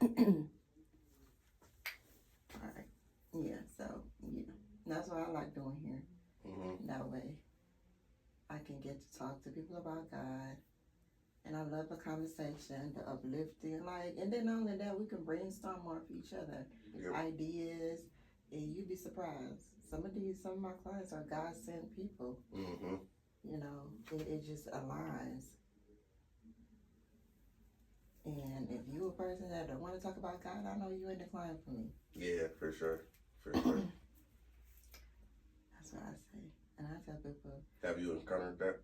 Alright. Yeah, so, yeah. That's what I like doing here. That way, I can get to talk to people about God. And I love the conversation, the uplifting, like, and then not only that, we can brainstorm off each other, ideas, and you'd be surprised. Some of my clients are God sent people. You know, it just aligns. And if you a person that don't want to talk about God, I know you ain't the client for me. Yeah, for sure. For sure. That's what I say. And I tell people. Have you encountered that?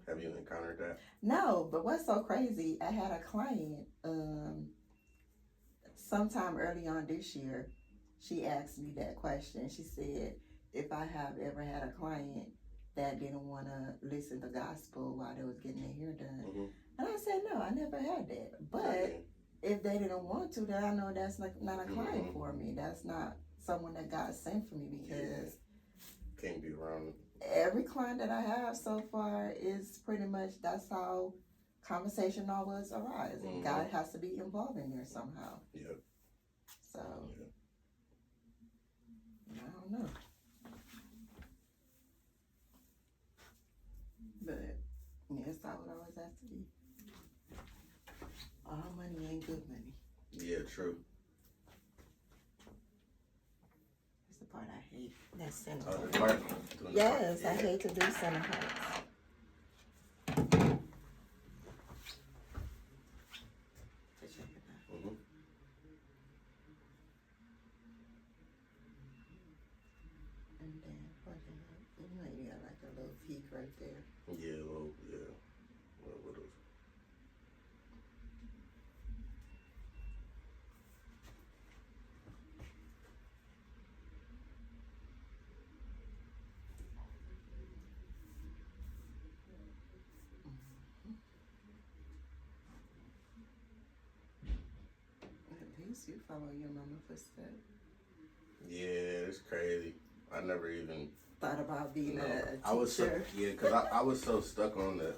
Have you encountered that? No, but what's so crazy, I had a client sometime early on this year. She asked me that question. She said, if I have ever had a client that didn't want to listen to gospel while they was getting their hair done. And I said, no, I never had that. But if they didn't want to, then I know that's not a client for me. That's not someone that God sent for me, because can't be around. Every client that I have so far is pretty much, that's how conversation always arises. God has to be involved in there somehow. Yep. So, I don't know. But, yeah, it's how it always has to be. All money ain't good money. Yeah, true. That's the part I hate. That's Center Heights. Yes, I hate to do Center Heights. And then, you know, you got like a little peak right there. Yeah, a little, yeah. What else? At least you follow your mama's footsteps. Yeah, it's crazy. I never even thought about being a teacher. I was so, because I was so stuck on the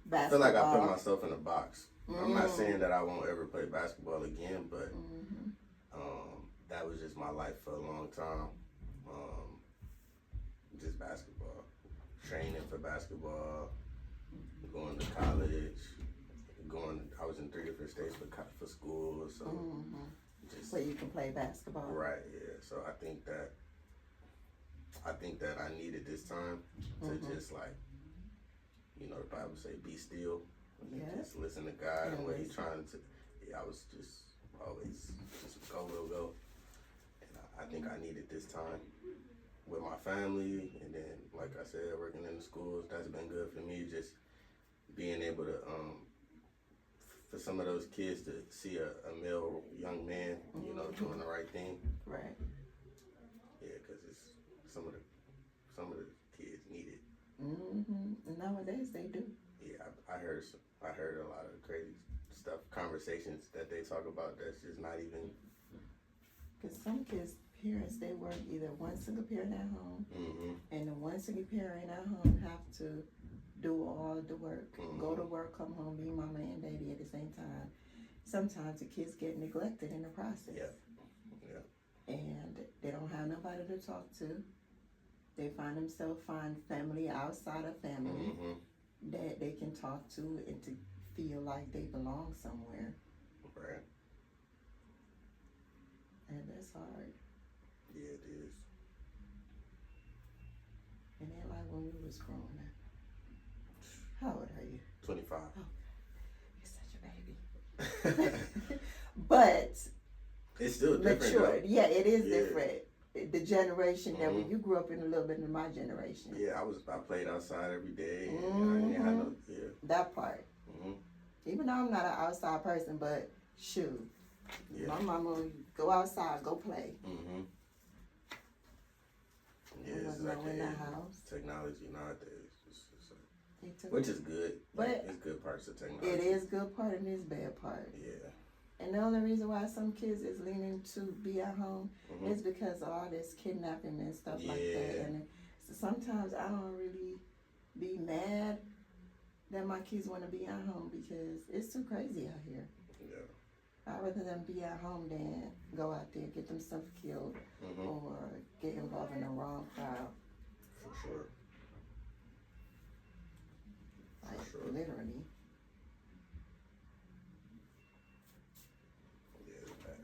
basketball. I feel like I put myself in a box. I'm not saying that I won't ever play basketball again, but that was just my life for a long time. Just basketball, training for basketball, going to college, I was in 3 different states for school, so so you can play basketball. Right, yeah. So I think that I needed this time to just, like, you know, the Bible say, be still. Just listen to God and what He's trying to. I was just always just go. And I think I needed this time with my family, and then, like I said, working in the schools. That's been good for me. Just being able to, for some of those kids to see a male young man, you know, doing the right thing. Right. Yeah, because it's some of the kids need it. Nowadays they do. Yeah, I heard a lot of crazy stuff, conversations that they talk about that's just not even. Because some kids' parents, they work either one single parent at home, and the one single parent at home have to do all the work, go to work, come home, be mama and daddy at the same time. Sometimes the kids get neglected in the process. Yeah. And they don't have nobody to talk to. They find themselves family outside of family that they can talk to and to feel like they belong somewhere. Right. And that's hard. Yeah, it is. And then, like when we was growing up. How old are you? 25. Oh, you're such a baby. But it's still different. Mature. Yeah, it is different. The generation that when you grew up in a little bit in my generation. Yeah, I played outside every day. And I didn't have no, that part. Even though I'm not an outside person, but shoot, my mama would go outside, go play. Yeah, it's like in the house. Technology nowadays. Which is good. But it's good parts of technology. It is good part and it's bad part. Yeah. And the only reason why some kids is leaning to be at home is because of all this kidnapping and stuff like that. And so sometimes I don't really be mad that my kids want to be at home because it's too crazy out here. Yeah. I'd rather them be at home than go out there, get themselves killed, or get involved in the wrong crowd. For sure. Like, For sure. literally. Yeah, it's bad.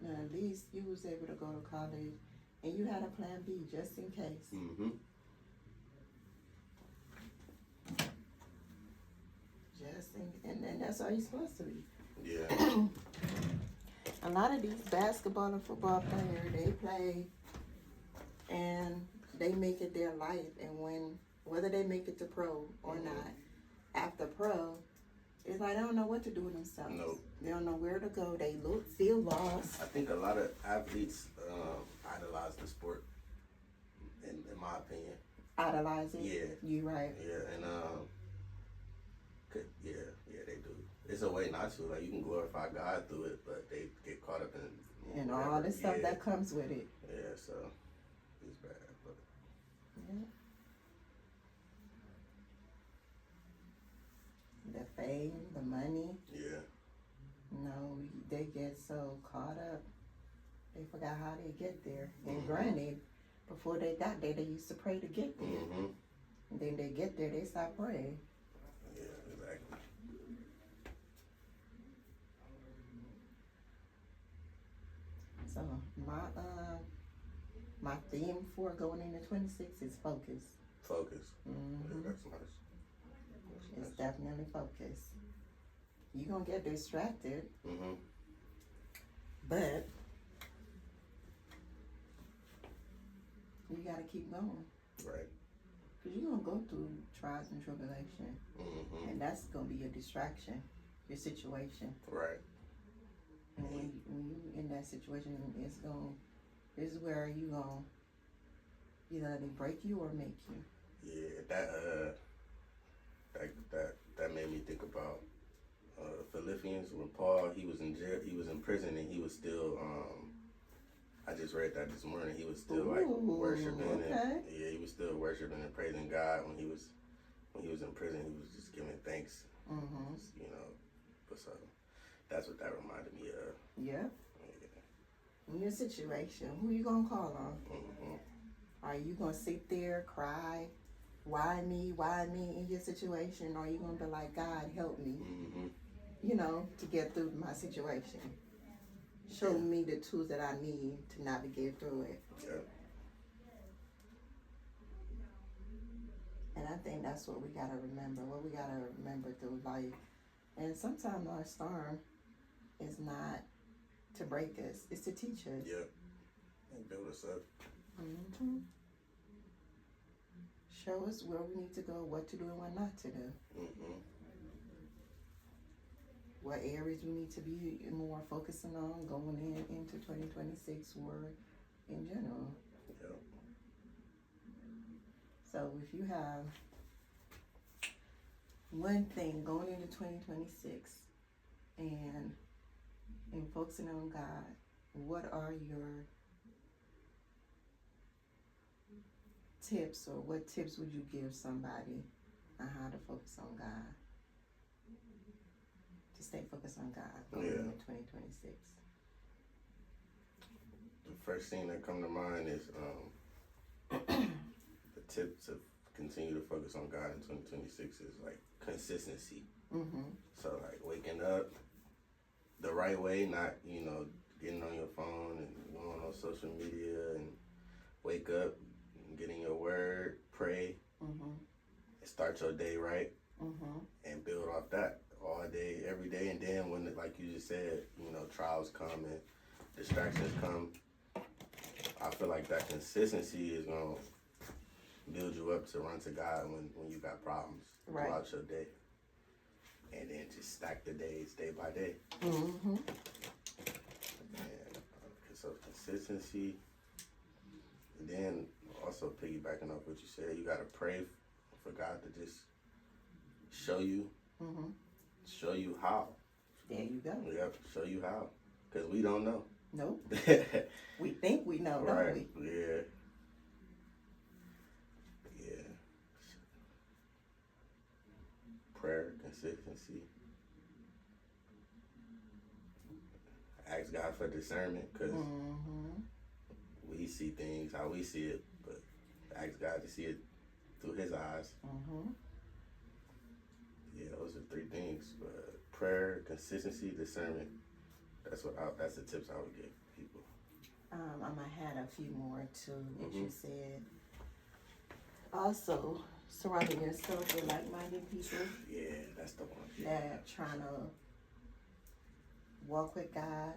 Now, at least you was able to go to college and you had a plan B just in case. And that's how you're supposed to be. Yeah. A lot of these basketball and football players, they play and they make it their life. And whether they make it to pro or not, after pro, it's like they don't know what to do with themselves. Nope. They don't know where to go. They feel lost. I think a lot of athletes idolize the sport, in my opinion. Idolize it? Yeah. You right. Yeah, and yeah, they do. It's a way not to. Like, you can glorify God through it, but they get caught up in and all the stuff that comes with it. Yeah, so it's bad, but yeah. The fame, the money. Yeah. No, they get so caught up. They forgot how they get there. And granted, before they got there, they used to pray to get there. And then they get there, they stop praying. Yeah, exactly. So my theme for going into 26 is focus. Focus. Yeah, that's nice. It's definitely focus. You're gonna get distracted, but you gotta keep going. Right. Because you're gonna go through trials and tribulation, and that's gonna be your distraction, your situation. Right. And when you in that situation, this is where you gonna either let it break you or make you. Yeah, that made me think about Philippians when Paul, he was in jail, he was in prison, and he was still I just read that this morning. He was still like worshiping, and he was still worshiping and praising God when he was in prison. He was just giving thanks, just, But so that's what that reminded me of. Yeah. In your situation, who you gonna call on? Are you gonna sit there, cry, why me in your situation? Or are you gonna be like, God, help me, to get through my situation? Show me the tools that I need to navigate through it. Yeah. And I think that's what we gotta remember. What we gotta remember through life. And sometimes our storm is not to break us; it's to teach us. Yeah. And build us up. Show us where we need to go, what to do, and what not to do. What areas we need to be more focusing on going into 2026 or in general. Yeah. So if you have one thing going into 2026 and focusing on God, what are your tips, or what tips would you give somebody on how to focus on God? To stay focused on God going into 2026. The first thing that come to mind is the tip to continue to focus on God in 2026 is like consistency. So like waking up the right way, not getting on your phone and going on social media, and wake up, getting your word, pray, and start your day right, and build off that all day, every day. And then when, like you just said, trials come and distractions come, I feel like that consistency is going to build you up to run to God when you got problems throughout your day. And then just stack the days day by day. And so consistency. And then also piggybacking off what you said, you got to pray for God to just show you how. There you go. Yep, show you how. Because we don't know. Nope. We think we know, right. Don't we? Yeah. Yeah. prayer, consistency. Ask God for discernment, because we see things how we see it, but ask God to see it through His eyes. Yeah, those are 3 things. But prayer, consistency, discernment. That's the tips I would give people. I might add a few more to what you said. Also, surrounding yourself with like-minded people. Yeah, that's the one. That trying to walk with God.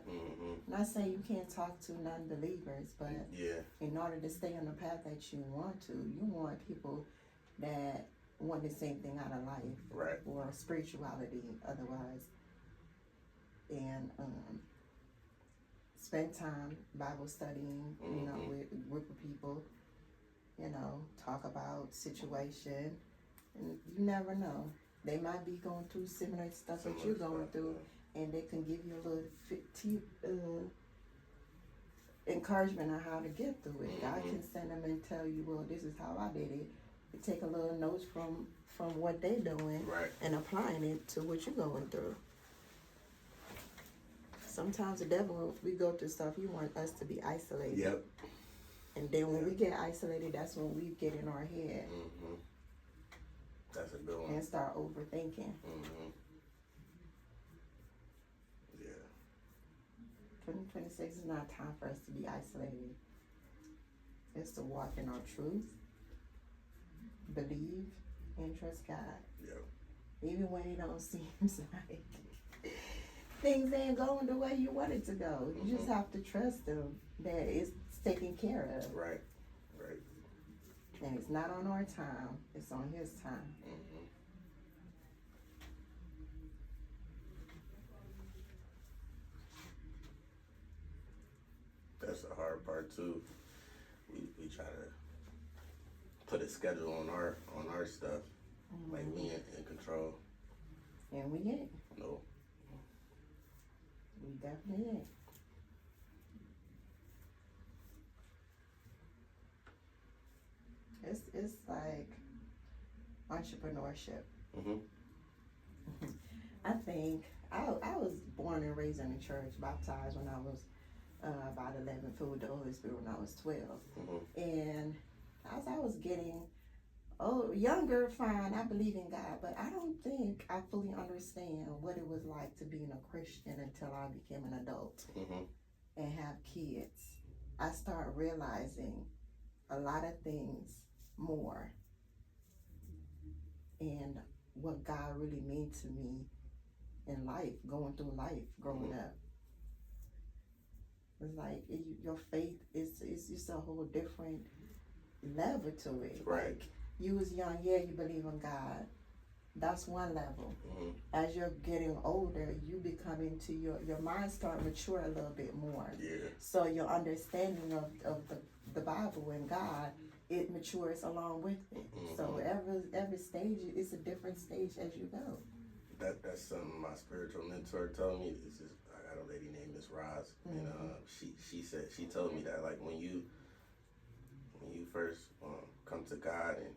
Not saying you can't talk to non-believers, but in order to stay on the path that you want people that want the same thing out of life, right? Or spirituality, otherwise. And spend time Bible studying, you know, with a group of people. You know, talk about situation, and you never know. They might be going through similar stuff that you're going through, and they can give you a little encouragement on how to get through it. God can send them and tell you, well, this is how I did it. You take a little notes from what they're doing, right, and applying it to what you're going through. Sometimes the devil, we go through stuff, he wants us to be isolated. Yep. And then when we get isolated, that's when we get in our head. That's a good one. And start overthinking. Yeah. 2026 is not time for us to be isolated. It's to walk in our truth, believe, and trust God. Yep. Even when it don't seem like things ain't going the way you want it to go. You just have to trust Him that it's taken care of. Right. Right. And it's not on our time, it's on His time. That's the hard part too. We try to put a schedule on our stuff, like we in control. And we ain't. No. We definitely ain't. It's like entrepreneurship. I think I was born and raised in the church, baptized when I was about 11, filled with the Holy Spirit when I was 12. And as I was getting younger, fine, I believe in God, but I don't think I fully understand what it was like to being a Christian until I became an adult and have kids. I started realizing a lot of things more and what God really meant to me in life, going through life, growing up. It's like your faith is just a whole different level to it. Right. Like, you was young, yeah, you believe in God. That's one level. As you're getting older, you become into your mind start mature a little bit more. Yeah. So your understanding of the Bible and God, it matures along with it. So every stage is a different stage as you go. That's something my spiritual mentor told me. I got a lady named Miss Roz, and she told me that, like, when you first come to God and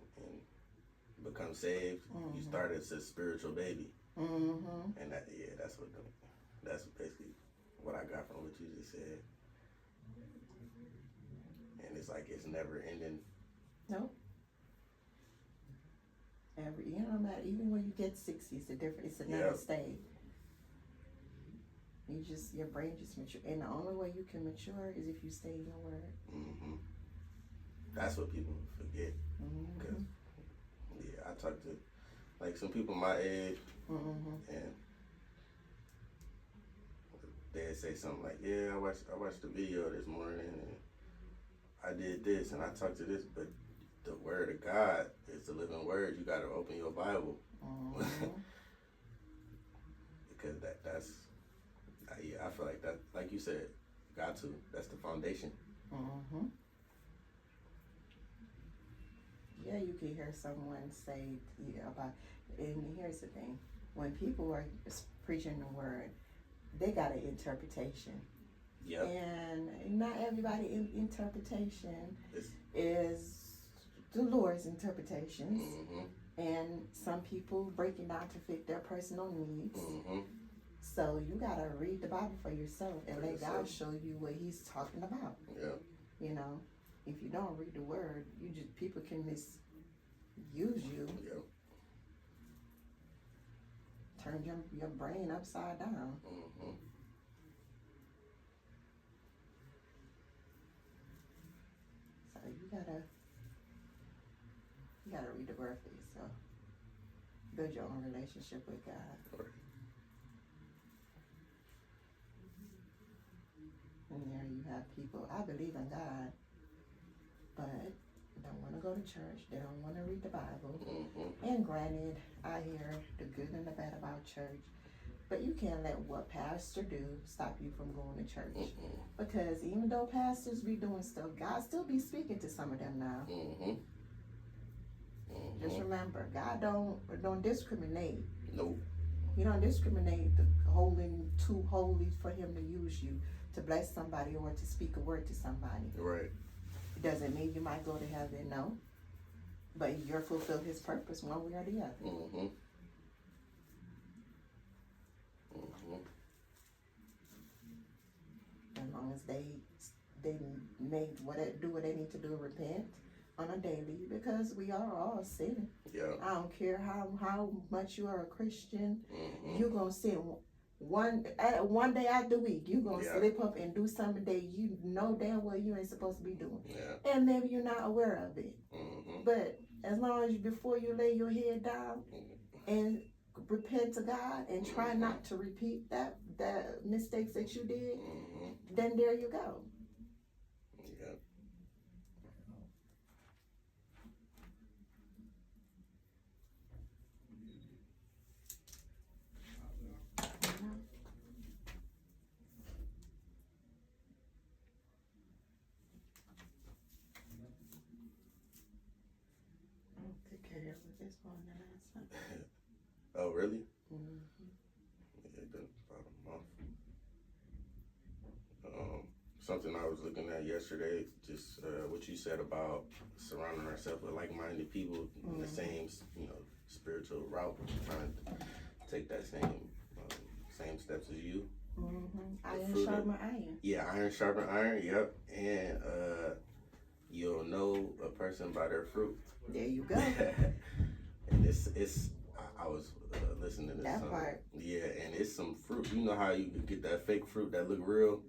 become saved, you start as a spiritual baby, and that's basically what I got from what you just said. And it's like it's never ending. Nope. No matter, even when you get 60, it's another stage. Your brain just mature, and the only way you can mature is if you stay in your word. That's what people forget. Because I talk to like some people my age, and they'd say something like, "Yeah, I watched the video this morning, and I did this, and I talked to this," but the word of God is the living word. You got to open your Bible. Because that's I feel like that, like you said, got to. That's the foundation. Yeah, you can hear someone say about, and here's the thing: when people are preaching the word, they got an interpretation. Yep. And not everybody's interpretation is the Lord's interpretations. And some people break it down to fit their personal needs. So you gotta read the Bible for yourself and let God show you what He's talking about. Yeah. You know, if you don't read the Word, people can misuse you. Yeah. Turn your brain upside down. So you gotta read the Word for yourself. Build your own relationship with God. Right. And there you have people, I believe in God, but don't want to go to church. They don't want to read the Bible. And granted, I hear the good and the bad about church, but you can't let what pastor do stop you from going to church. Because even though pastors be doing stuff, God still be speaking to some of them now. Just remember, God don't discriminate. Nope. He don't discriminate the too holy for Him to use you to bless somebody or to speak a word to somebody. Right. It doesn't mean you might go to heaven, no. But you're fulfill His purpose one way or the other. As long as they do what they need to do, repent on a daily, because we are all sinning. Yeah. I don't care how much you are a Christian, you're gonna sin. One day out the week, you're gonna slip up and do something that you know damn well you ain't supposed to be doing. Yeah. And maybe you're not aware of it. But as long as before you lay your head down and repent to God and try not to repeat the mistakes that you did, then there you go. Yeah. Oh, really? Yeah, it's been about a month. Something I was looking at yesterday, just what you said about surrounding ourselves with like-minded people in the same, spiritual route, trying to take that same steps as you. Iron sharpen iron. Yeah, iron sharpen iron. Yep, and you'll know a person by their fruit. There you go. And I was listening to that part. Yeah, and it's some fruit. You know how you get that fake fruit that look real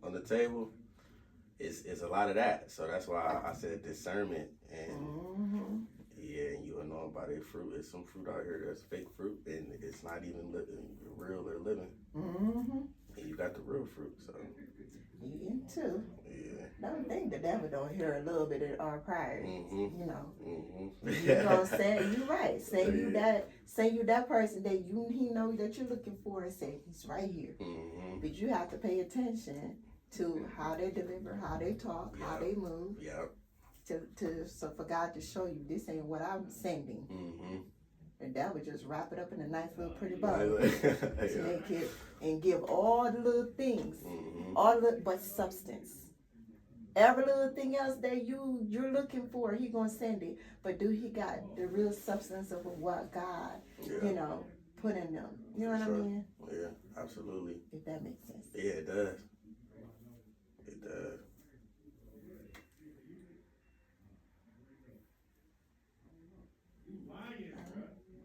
on the table? It's a lot of that. So that's why I said discernment. And yeah, and you'll know by their fruit. There's some fruit out here that's fake fruit, and it's not even real or living. And you got the real fruit. So you in too. Yeah. Don't think the devil don't hear a little bit of our prayers. You know. You gonna say you right. Say you that person that he know that you're looking for, and say he's right here. But you have to pay attention to how they deliver, how they talk, how they move. So for God to show you this ain't what I'm sending. And that would just wrap it up in a nice little pretty bow. To make it and give all the little things, but substance. Every little thing else that you're looking for, He gonna send it. But do He got the real substance of what God, put in them? You know what I mean? Yeah, absolutely. If that makes sense. Yeah, it does. It does.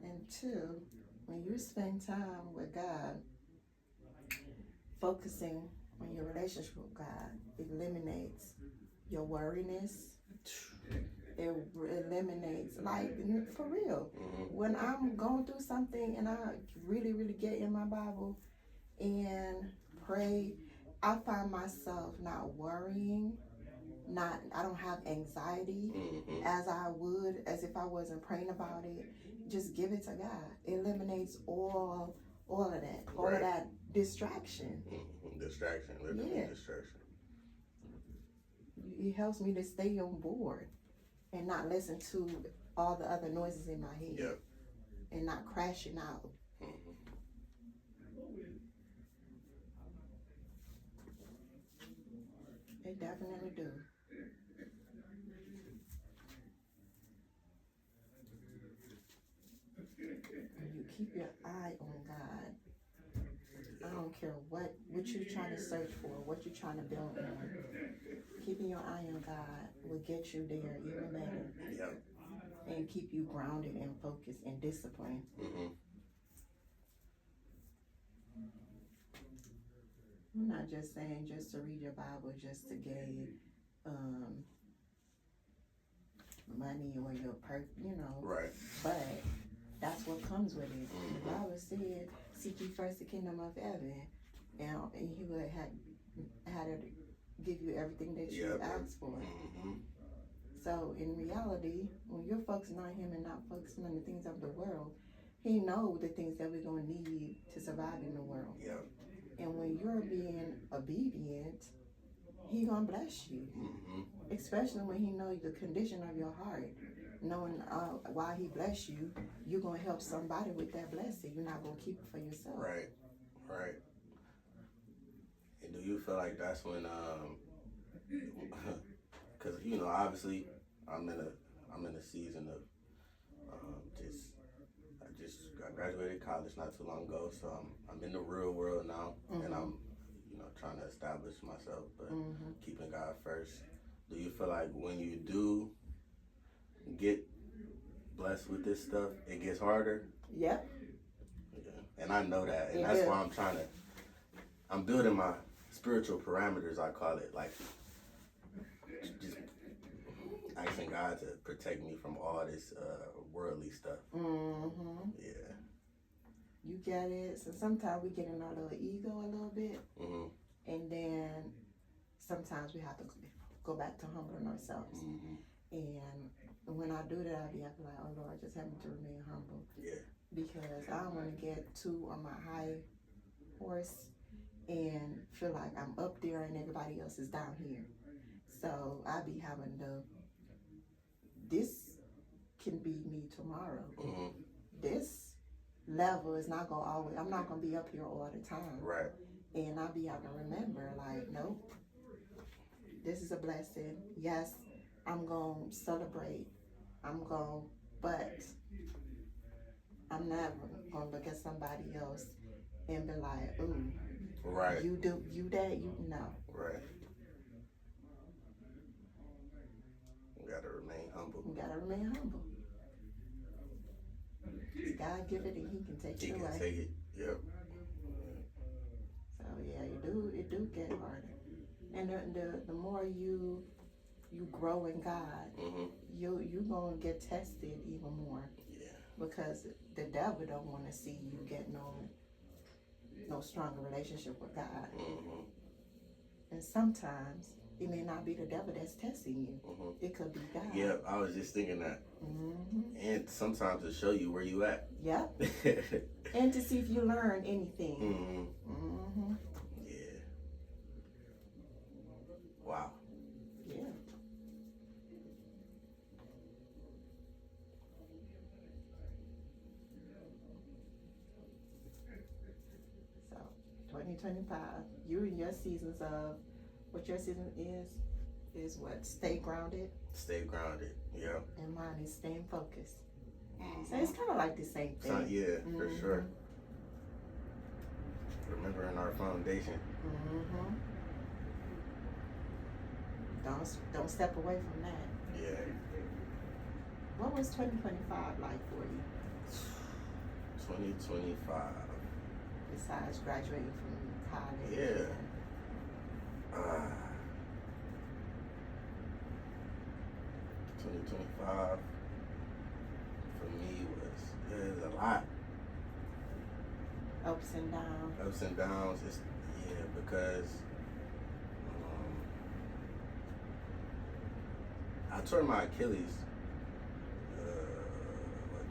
And two, when you spend time with God, focusing on your relationship with God, it eliminates your worriness. It eliminates, like, for real. When I'm going through something and I really, really get in my Bible and pray, I find myself not worrying. I don't have anxiety as if I wasn't praying about it. Just give it to God. It eliminates all of that, all of that distraction. Distraction. It helps me to stay on board and not listen to all the other noises in my head. And not crashing out. It definitely do. keep your eye on God. I don't care what you're trying to search for, what you're trying to build on. Keeping your eye on God will get you there even better. Yep. And keep you grounded and focused and disciplined. Mm-hmm. I'm not just saying just to read your Bible, just to gain money or your Right. But that's what comes with it. Mm-hmm. The Bible said, "Seek ye first the kingdom of heaven, and He would had to give you everything that you asked for." Mm-hmm. So in reality, when you're focusing on Him and not focusing on the things of the world, He knows the things that we're gonna need to survive in the world. Yep. And when you're being obedient, He gonna bless you. Mm-hmm. Especially when He knows the condition of your heart. Knowing why He bless you, you're gonna help somebody with that blessing. You're not gonna keep it for yourself. Right. And do you feel like that's when, because obviously, I'm in a season of I graduated college not too long ago, so I'm in the real world now, and I'm trying to establish myself, but keeping God first. Do you feel like when you do get blessed with this stuff, it gets harder? Yep. Yeah. And I know that, and that's why I'm building my spiritual parameters, I call it, like just asking God to protect me from all this worldly stuff. Mm-hmm. Yeah. You get it. So sometimes we get in our little ego a little bit, and then sometimes we have to go back to humbling ourselves. And when I do that, I be like, "Oh Lord, just help me to remain humble." Yeah. Because I don't want to get too on my high horse and feel like I'm up there and everybody else is down here. So I be having this can be me tomorrow. This level is not gonna always, I'm not gonna be up here all the time. Right. And I be having to remember, like, nope, this is a blessing. Yes, I'm gonna celebrate. But I'm never gonna look at somebody else and be like, ooh, right. You that, no. Right. You gotta remain humble. You gotta remain humble. God give it and He can take it away. He can take it. Yep. So yeah, it do get harder. And the more you grow in God, you gonna get tested even more. Yeah. Because the devil don't want to see you get no stronger relationship with God. And sometimes it may not be the devil that's testing you. It could be God. Yep, I was just thinking that. And sometimes to show you where you at. Yep. And to see if you learn anything. Yeah. Wow. Yeah. So 2025, you're in your seasons of what your season is what? Stay grounded. Stay grounded. Yeah. And mine is staying focused. So it's kind of like the same thing. So, yeah, for sure. Remembering our foundation. Don't step away from that. Yeah. What was 2025 like for you? 2025. Besides graduating from college. Yeah. 2025 for me was a lot. Ups and downs. Ups and downs. Because I tore my Achilles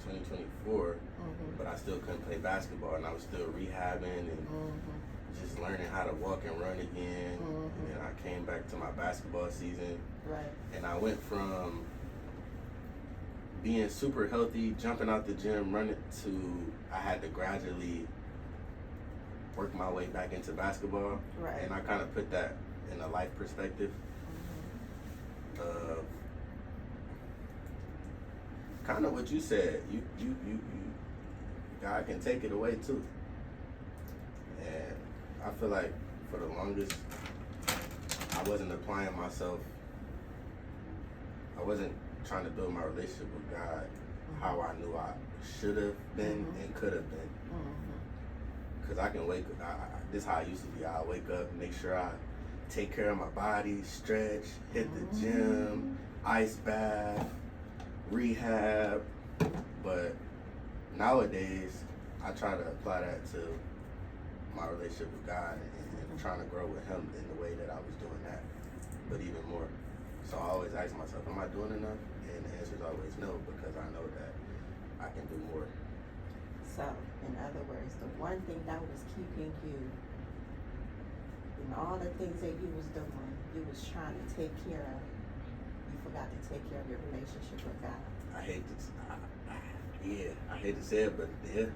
2024, but I still couldn't play basketball, and I was still rehabbing and just learning how to walk and run again. And then I came back to my basketball season, and I went from being super healthy, jumping out the gym, running, to I had to gradually work my way back into basketball. And I kind of put that in a life perspective of kind of what you said. You God can take it away too. And I feel like for the longest, I wasn't applying myself. I wasn't trying to build my relationship with God how I knew I should have been and could have been. Because I can wake up, this is how I used to be. I wake up, make sure I take care of my body, stretch, hit the gym, ice bath, rehab. But nowadays, I try to apply that to my relationship with God and trying to grow with Him in the way that I was doing that, but even more. So I always ask myself, am I doing enough? And the answer is always no, because I know that I can do more. So, in other words, the one thing that was keeping you in all the things that you was doing, you was trying to take care of, you forgot to take care of your relationship with God. I hate to say it, but yeah,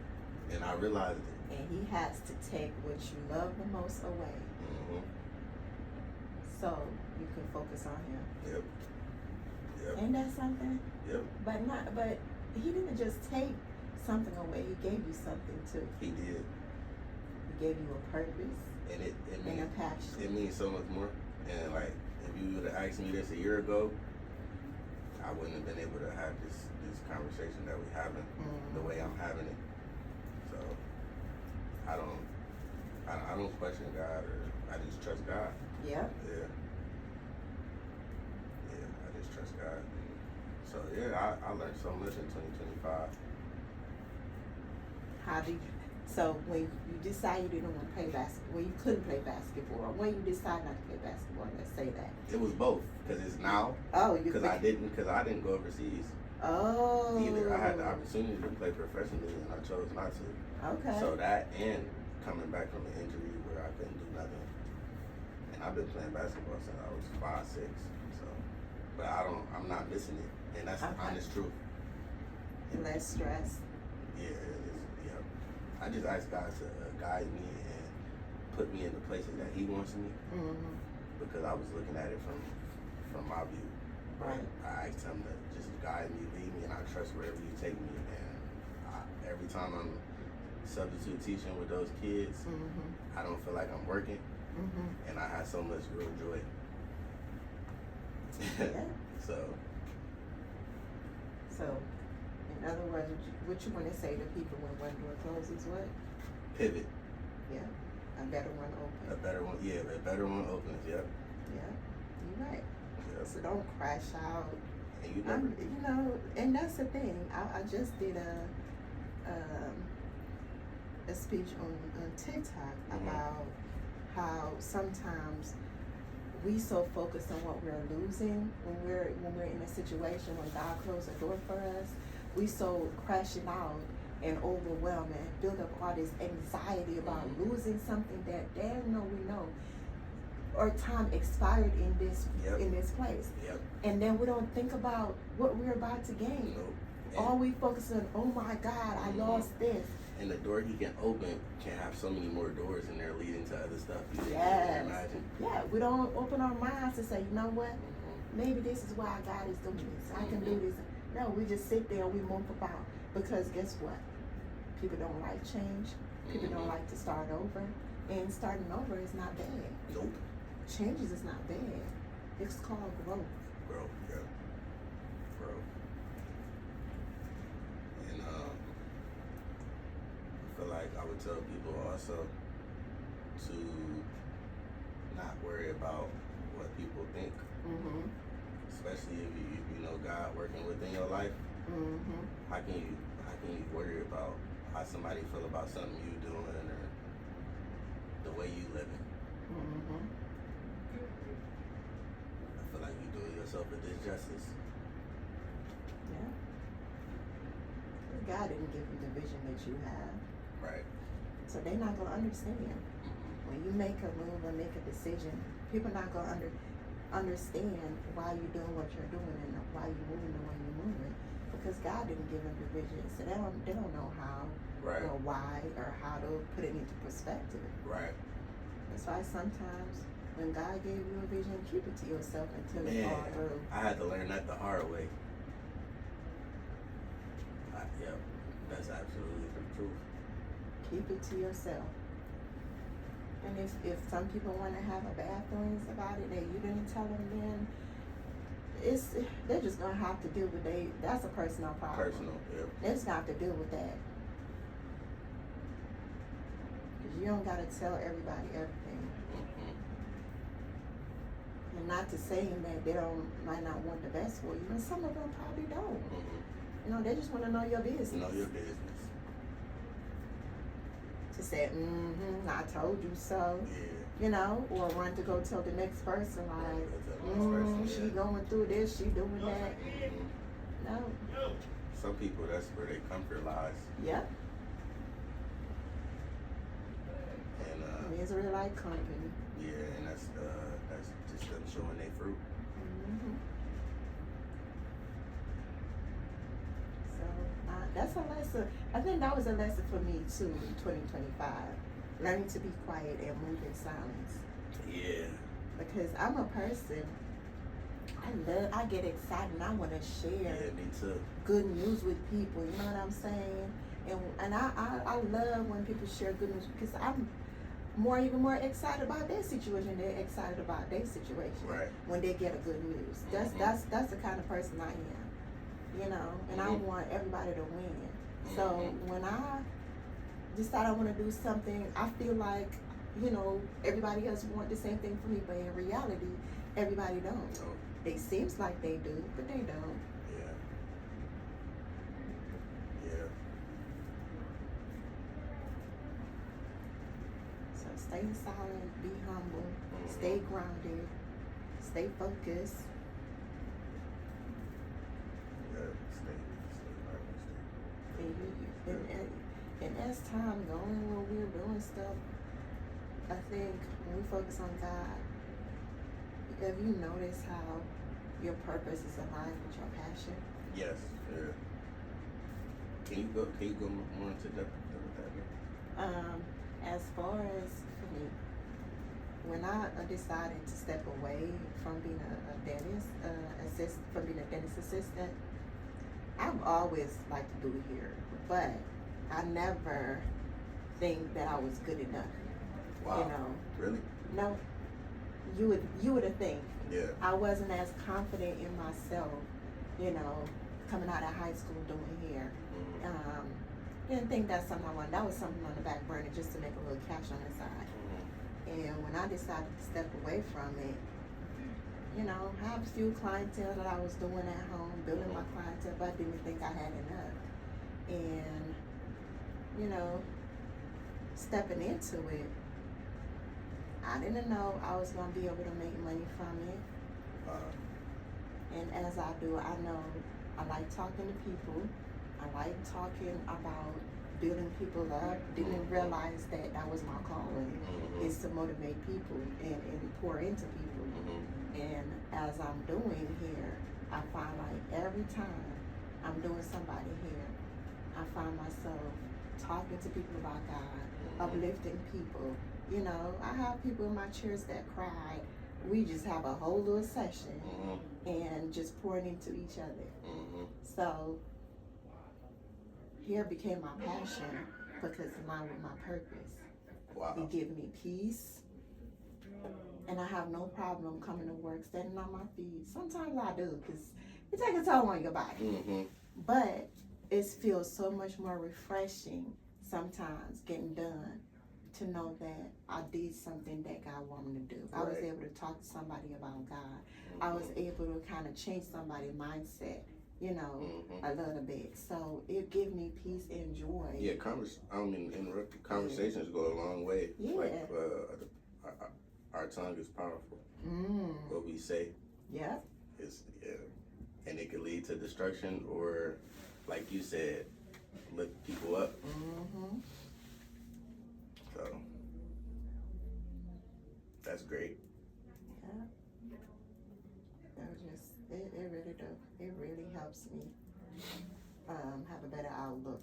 and I realized it. And He has to take what you love the most away, so you can focus on Him. Yep. Ain't that something? Yep. But He didn't just take something away. He gave you something too. He did. He gave you a purpose And it and means, a passion. it means so much more. And like, if you would have asked me this a year ago, I wouldn't have been able to have this conversation that we're having the way I'm having it. So I don't question God, or I just trust God. Yeah. Yeah, I just trust God. So yeah, I learned so much in 2025. How did you? So when you decided you didn't want to play basketball, when you couldn't play basketball, or when you decided not to play basketball, let's say that. It was both, because it's now. Oh, Because I didn't go overseas. Oh. Either I had the opportunity to play professionally and I chose not to. Okay. So that and coming back from an injury where I couldn't do nothing. And I've been playing basketball since I was 5, 6. So, but I'm not missing it. And that's the honest truth. Less stress. Yeah, it is. Yeah. I just ask God to guide me and put me in the places that He wants me. Because I was looking at it from my view. Right. I asked Him to just guide me, lead me, and I trust wherever You take me. And every time I'm substitute teaching with those kids, I don't feel like I'm working, and I have so much real joy. Yeah. So, in other words, what you want to say to people when one door closes, what? pivot. Yeah. A better one opens. A better one, yeah, a better one opens, yep. Yeah. You're right. Yep. So don't crash out. And you never, You know, and that's the thing. I just did a speech on TikTok about how sometimes we so focused on what we're losing when we're in a situation when God closed a door for us. We so crashing out and overwhelmed and build up all this anxiety about losing something that we know or time expired in this place. Yep. And then we don't think about what we're about to gain. Nope. All we focus on, oh my God, I lost this. And the door He can open can have so many more doors in there leading to other stuff you didn't Yes. even imagine. Yeah, we don't open our minds to say, you know what? Maybe this is why God is doing this. I can do this. No, we just sit there and we move about. Because guess what? People don't like change. People don't like to start over. And starting over is not bad. Nope. Changes is not bad. It's called growth. Growth, yeah. Growth. And I feel like I would tell people also to not worry about what people think, especially if you know God working within your life. How can you worry about how somebody feel about something you doing or the way you living? I feel like you doing yourself a disjustice. Yeah. God didn't give you the vision that you have. Right. So they're not going to understand. When you make a move or make a decision, people not going to understand why you're doing what you're doing and why you're moving the way you're moving. Because God didn't give them the vision. So they don't know how or why or how to put it into perspective. Right. That's why sometimes when God gave you a vision, keep it to yourself until it's all through. I had to learn that the hard way. Yep, that's absolutely truth. Keep it to yourself. And if some people want to have a bad feelings about it that you didn't tell them, then they're just gonna have to deal with that's a personal problem. Personal, yeah. They're just gonna have to deal with that. Cause you don't gotta tell everybody everything. Mm-hmm. And not to say that they might not want the best for you, and some of them probably don't. Mm-hmm. You know, they just want to know your business. Know your business. To say, I told you so. Yeah. You know, or run to go tell the next person like, she going through this, she doing that. Mm-hmm. No. Some people, that's where their comfort lies. Yep. And Israelite company. Yeah, and that's just them showing their fruit. Mm-hmm. So that's a lesson. I think that was a lesson for me too in 2025. Learning to be quiet and move in silence. Yeah. Because I'm a person, I get excited and I want to share me too. Good news with people, you know what I'm saying? And I love when people share good news because I'm even more excited about their situation. They're excited about their situation. Right. When they get a good news. That's the kind of person I am. You know, and I want everybody to win. So when I decide I want to do something, I feel like, you know, everybody else want the same thing for me, but in reality, everybody don't. No. It seems like they do, but they don't. Yeah. Yeah. So stay silent, be humble, stay grounded, stay focused. And as time going, when we're doing stuff, I think when we focus on God, have you noticed how your purpose is aligned with your passion? Yes. Yeah. Can you go more into depth with that? As far as for me, when I decided to step away from being a dentist assistant, I've always liked to do hair, but I never think that I was good enough. Wow. You know. Really? No. You would have think. Yeah. I wasn't as confident in myself, you know, coming out of high school doing hair. Didn't think that's something I wanted. That was something on the back burner just to make a little cash on the side. And when I decided to step away from it, you know, I have a few clientele that I was doing at home, building my clientele, but I didn't think I had enough. And, you know, stepping into it, I didn't know I was going to be able to make money from it. And as I do, I know I like talking to people. I like talking about building people up. Didn't realize that was my calling, is to motivate people and pour into people. And as I'm doing here, I find like every time I'm doing somebody here, I find myself talking to people about God, uplifting people. You know, I have people in my church that cry. We just have a whole little session and just pouring into each other. So here became my passion because it aligned with my purpose. Wow. It gives me peace. And I have no problem coming to work, standing on my feet. Sometimes I do because it takes a toll on your body. But it feels so much more refreshing sometimes getting done to know that I did something that God wanted me to do. I was able to talk to somebody about God. I was able to kind of change somebody's mindset, you know, a little bit. So it gives me peace and joy. Yeah, conversations go a long way. Yeah. Like, our tongue is powerful. What we say. Yeah. And it can lead to destruction or, like you said, lift people up. So that's great. Yeah. It really does. It really helps me have a better outlook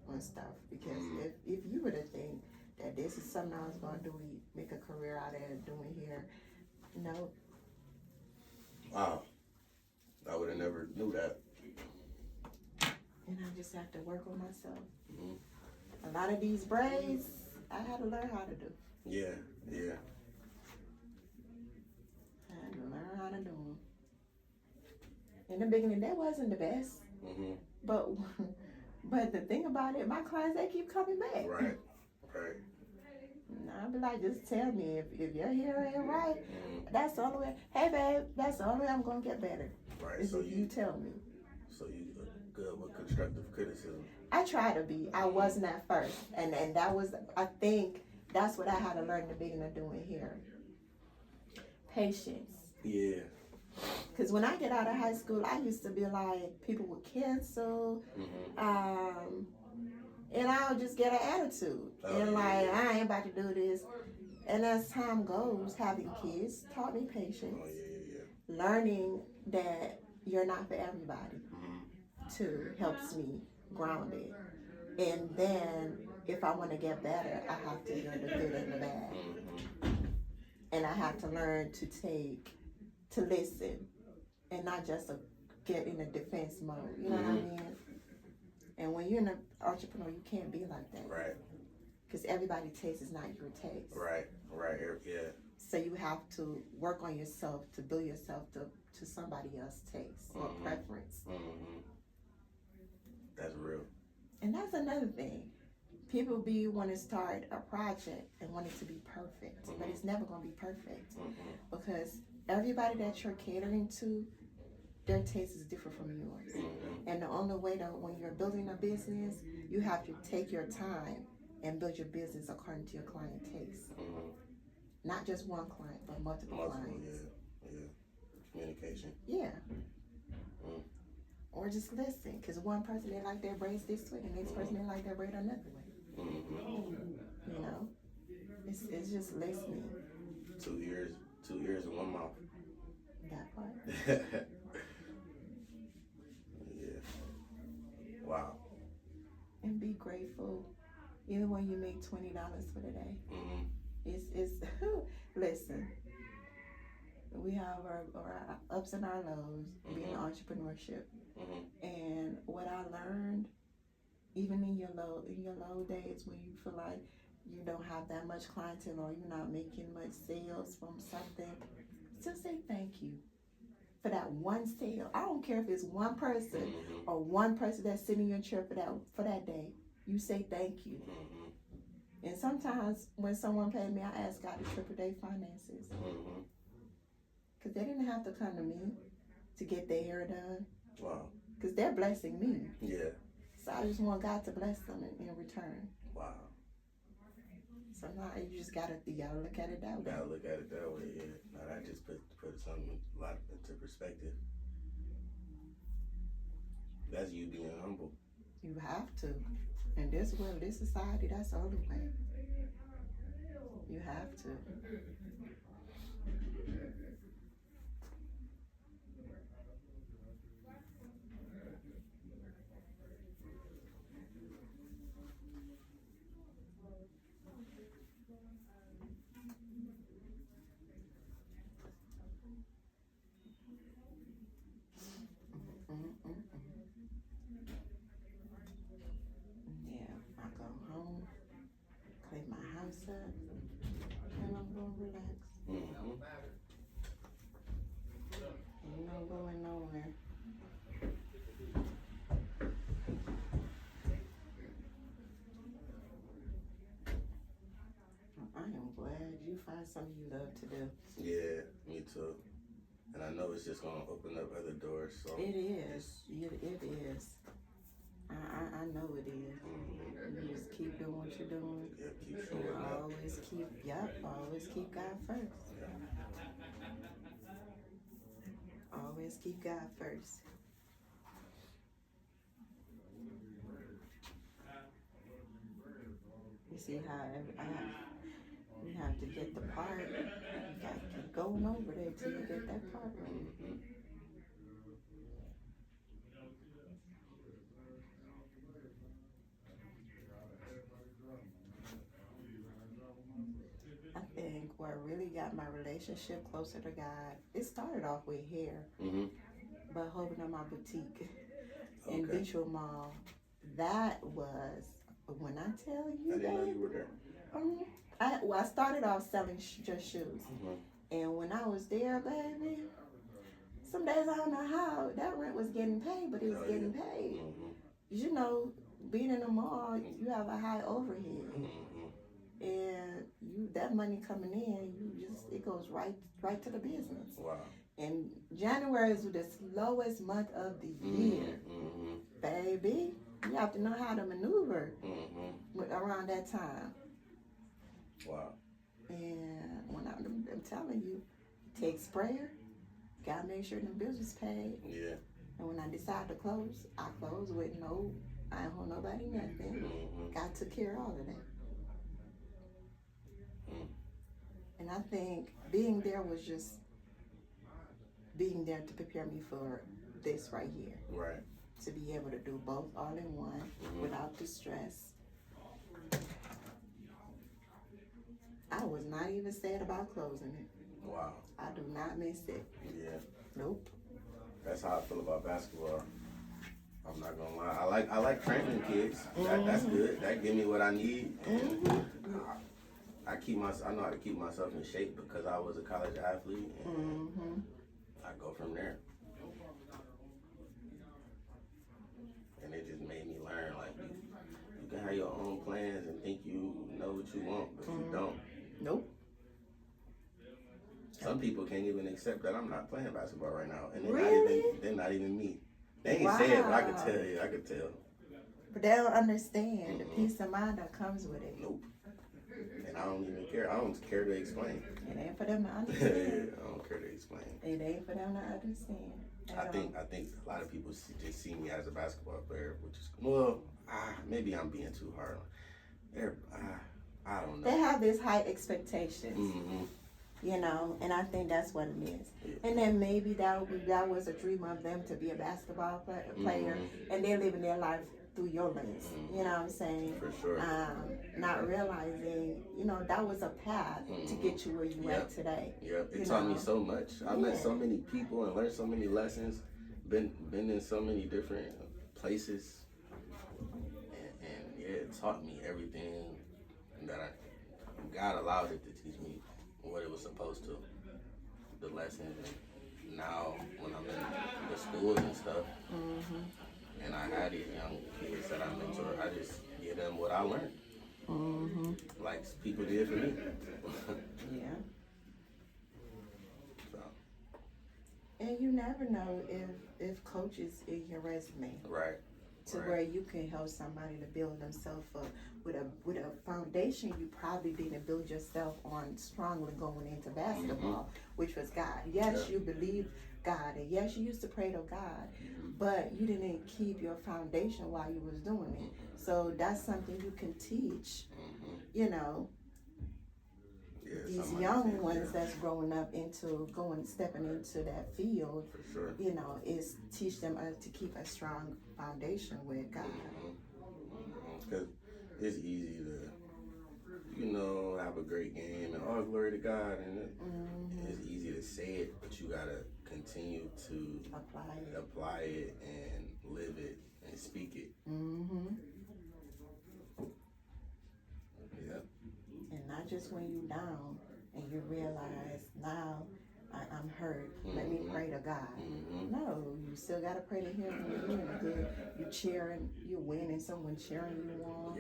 on stuff. Because if you were to think that this is something I was going to do, make a career out of doing here, no. Wow. I would have never knew that. And I'm just have to work on myself. Mm-hmm. A lot of these braids, I had to learn how to do. Yeah, yeah. I had to learn how to do them. In the beginning, that wasn't the best. Mm-hmm. But the thing about it, my clients, they keep coming back. Right, right. And I'll be like, just tell me if your hair ain't right. Mm-hmm. That's the only way. Hey, babe, that's the only way I'm gonna get better. Right. Is So if you tell me. So you good with constructive criticism? I try to be. I wasn't at first, and that was. I think that's what I had to learn in the beginning of doing hair. Patience. Yeah. Because when I get out of high school, I used to be like, people would cancel, and I would just get an attitude. I ain't about to do this. And as time goes, having kids taught me patience. Learning that you're not for everybody, too, helps me ground it. And then, if I want to get better, I have to learn the good and the bad. And I have to learn to listen. And not just get in a defense mode, you know what I mean? And when you're an entrepreneur, you can't be like that. Right. Because everybody's taste is not your taste. Right, yeah. So you have to work on yourself to build yourself to somebody else's taste or preference. That's real. And that's another thing. People want to start a project and want it to be perfect, but it's never going to be perfect because everybody that you're catering to, their taste is different from yours. And the only way that when you're building a business, you have to take your time and build your business according to your client taste. Not just one client, but multiple clients. Yeah. Communication. Yeah. Or just listen, because one person, they like their braids this way, and the next person, they like their braid another way. You know? It's just listening. 2 years and 1 month. That part. Yeah. Wow. And be grateful, even when you make $20 for the day. It's listen. We have our ups and our lows being in entrepreneurship, and what I learned, even in your low days when you feel like you don't have that much clientele or you're not making much sales from something, just say thank you for that one sale. I don't care if it's one person or one person that's sitting in your chair for that day. You say thank you. And sometimes when someone paid me, I ask God to triple their finances. Because they didn't have to come to me to get their hair done. Wow. Because they're blessing me. Yeah. So I just want God to bless them in return. Wow. So now you just gotta look at it that way. Gotta look at it that way, yeah. Now that just put something a lot into perspective. That's you being humble. You have to. In this world, this society, that's the only way. You have to. Yeah, I go home, clean my house up, and I'm gonna relax. Ain't no going nowhere. I am glad you find something you love to do. Yeah, me too. And I know it's just gonna open up other doors. So it is. It is. I know it is. You just keep doing what you're doing. Yeah, keep showing up. Always keep God first. Always keep God first. You see how you have to get the part. You got to keep going over there till you get that part right. I think what really got my relationship closer to God, it started off with hair, but opening up my boutique in Beachwood Mall that was, when I tell you, I didn't know you were there. I started off selling just shoes. And when I was there, baby, some days I don't know how that rent was getting paid, but it was getting paid. You know, being in the mall, you have a high overhead, and that money coming in, it goes right to the business. Wow. And January is the slowest month of the year, baby. You have to know how to maneuver around that time. Wow. And when I'm telling you, take sprayer, gotta make sure the bills is paid. Yeah. And when I decided to close, I closed with I ain't hold nobody nothing. God took care of all of that. And I think being there was just being there to prepare me for this right here. Right. To be able to do both all in one without the stress. I was not even sad about closing it. Wow. I do not miss it. Yeah. Nope. That's how I feel about basketball. I'm not gonna lie. I like training kids. That's good. That give me what I need. I know how to keep myself in shape because I was a college athlete, and I go from there. And it just made me learn, like, you can have your own plans and think you know what you want, but you don't. Nope. Some people can't even accept that I'm not playing basketball right now, and they're not even me. They ain't say it, but I could tell you. I could tell. But they don't understand the peace of mind that comes with it. Nope. And I don't even care. I don't care to explain. It ain't for them to understand. I don't care to explain. It ain't for them to understand. I think a lot of people just see me as a basketball player, which is maybe I'm being too hard. I don't know. They have this high expectations. You know, and I think that's what it is. Yeah. And then maybe that was a dream of them to be a basketball player, and they're living their life through your lens. You know what I'm saying? For sure. Not realizing, that was a path to get you where you at today. Yep. It taught me so much. I met so many people and learned so many lessons. Been in so many different places, and it taught me everything that God allowed it to teach me. What it was supposed to, the lessons, and now when I'm in the schools and stuff, and I had these young kids that I mentor, I just give them what I learned, like people did for me. Yeah. So. And you never know if coach is in your resume. Right. To where you can help somebody to build themselves up with a foundation you probably didn't build yourself on strongly going into basketball, which was God. Yes, you believe God, and yes, you used to pray to God, but you didn't keep your foundation while you was doing it. So that's something you can teach, these young ones that's growing up stepping into that field. For sure. Is teach them to keep a strong foundation with God. Because it's easy to, have a great game and glory to God, and it's easy to say it, but you gotta continue to apply it and live it and speak it. Yeah. And not just when you're down and you realize now I'm hurt. Let me pray to God. No, you still gotta pray to Him when you're doing good. You cheering, you winning, someone cheering you on.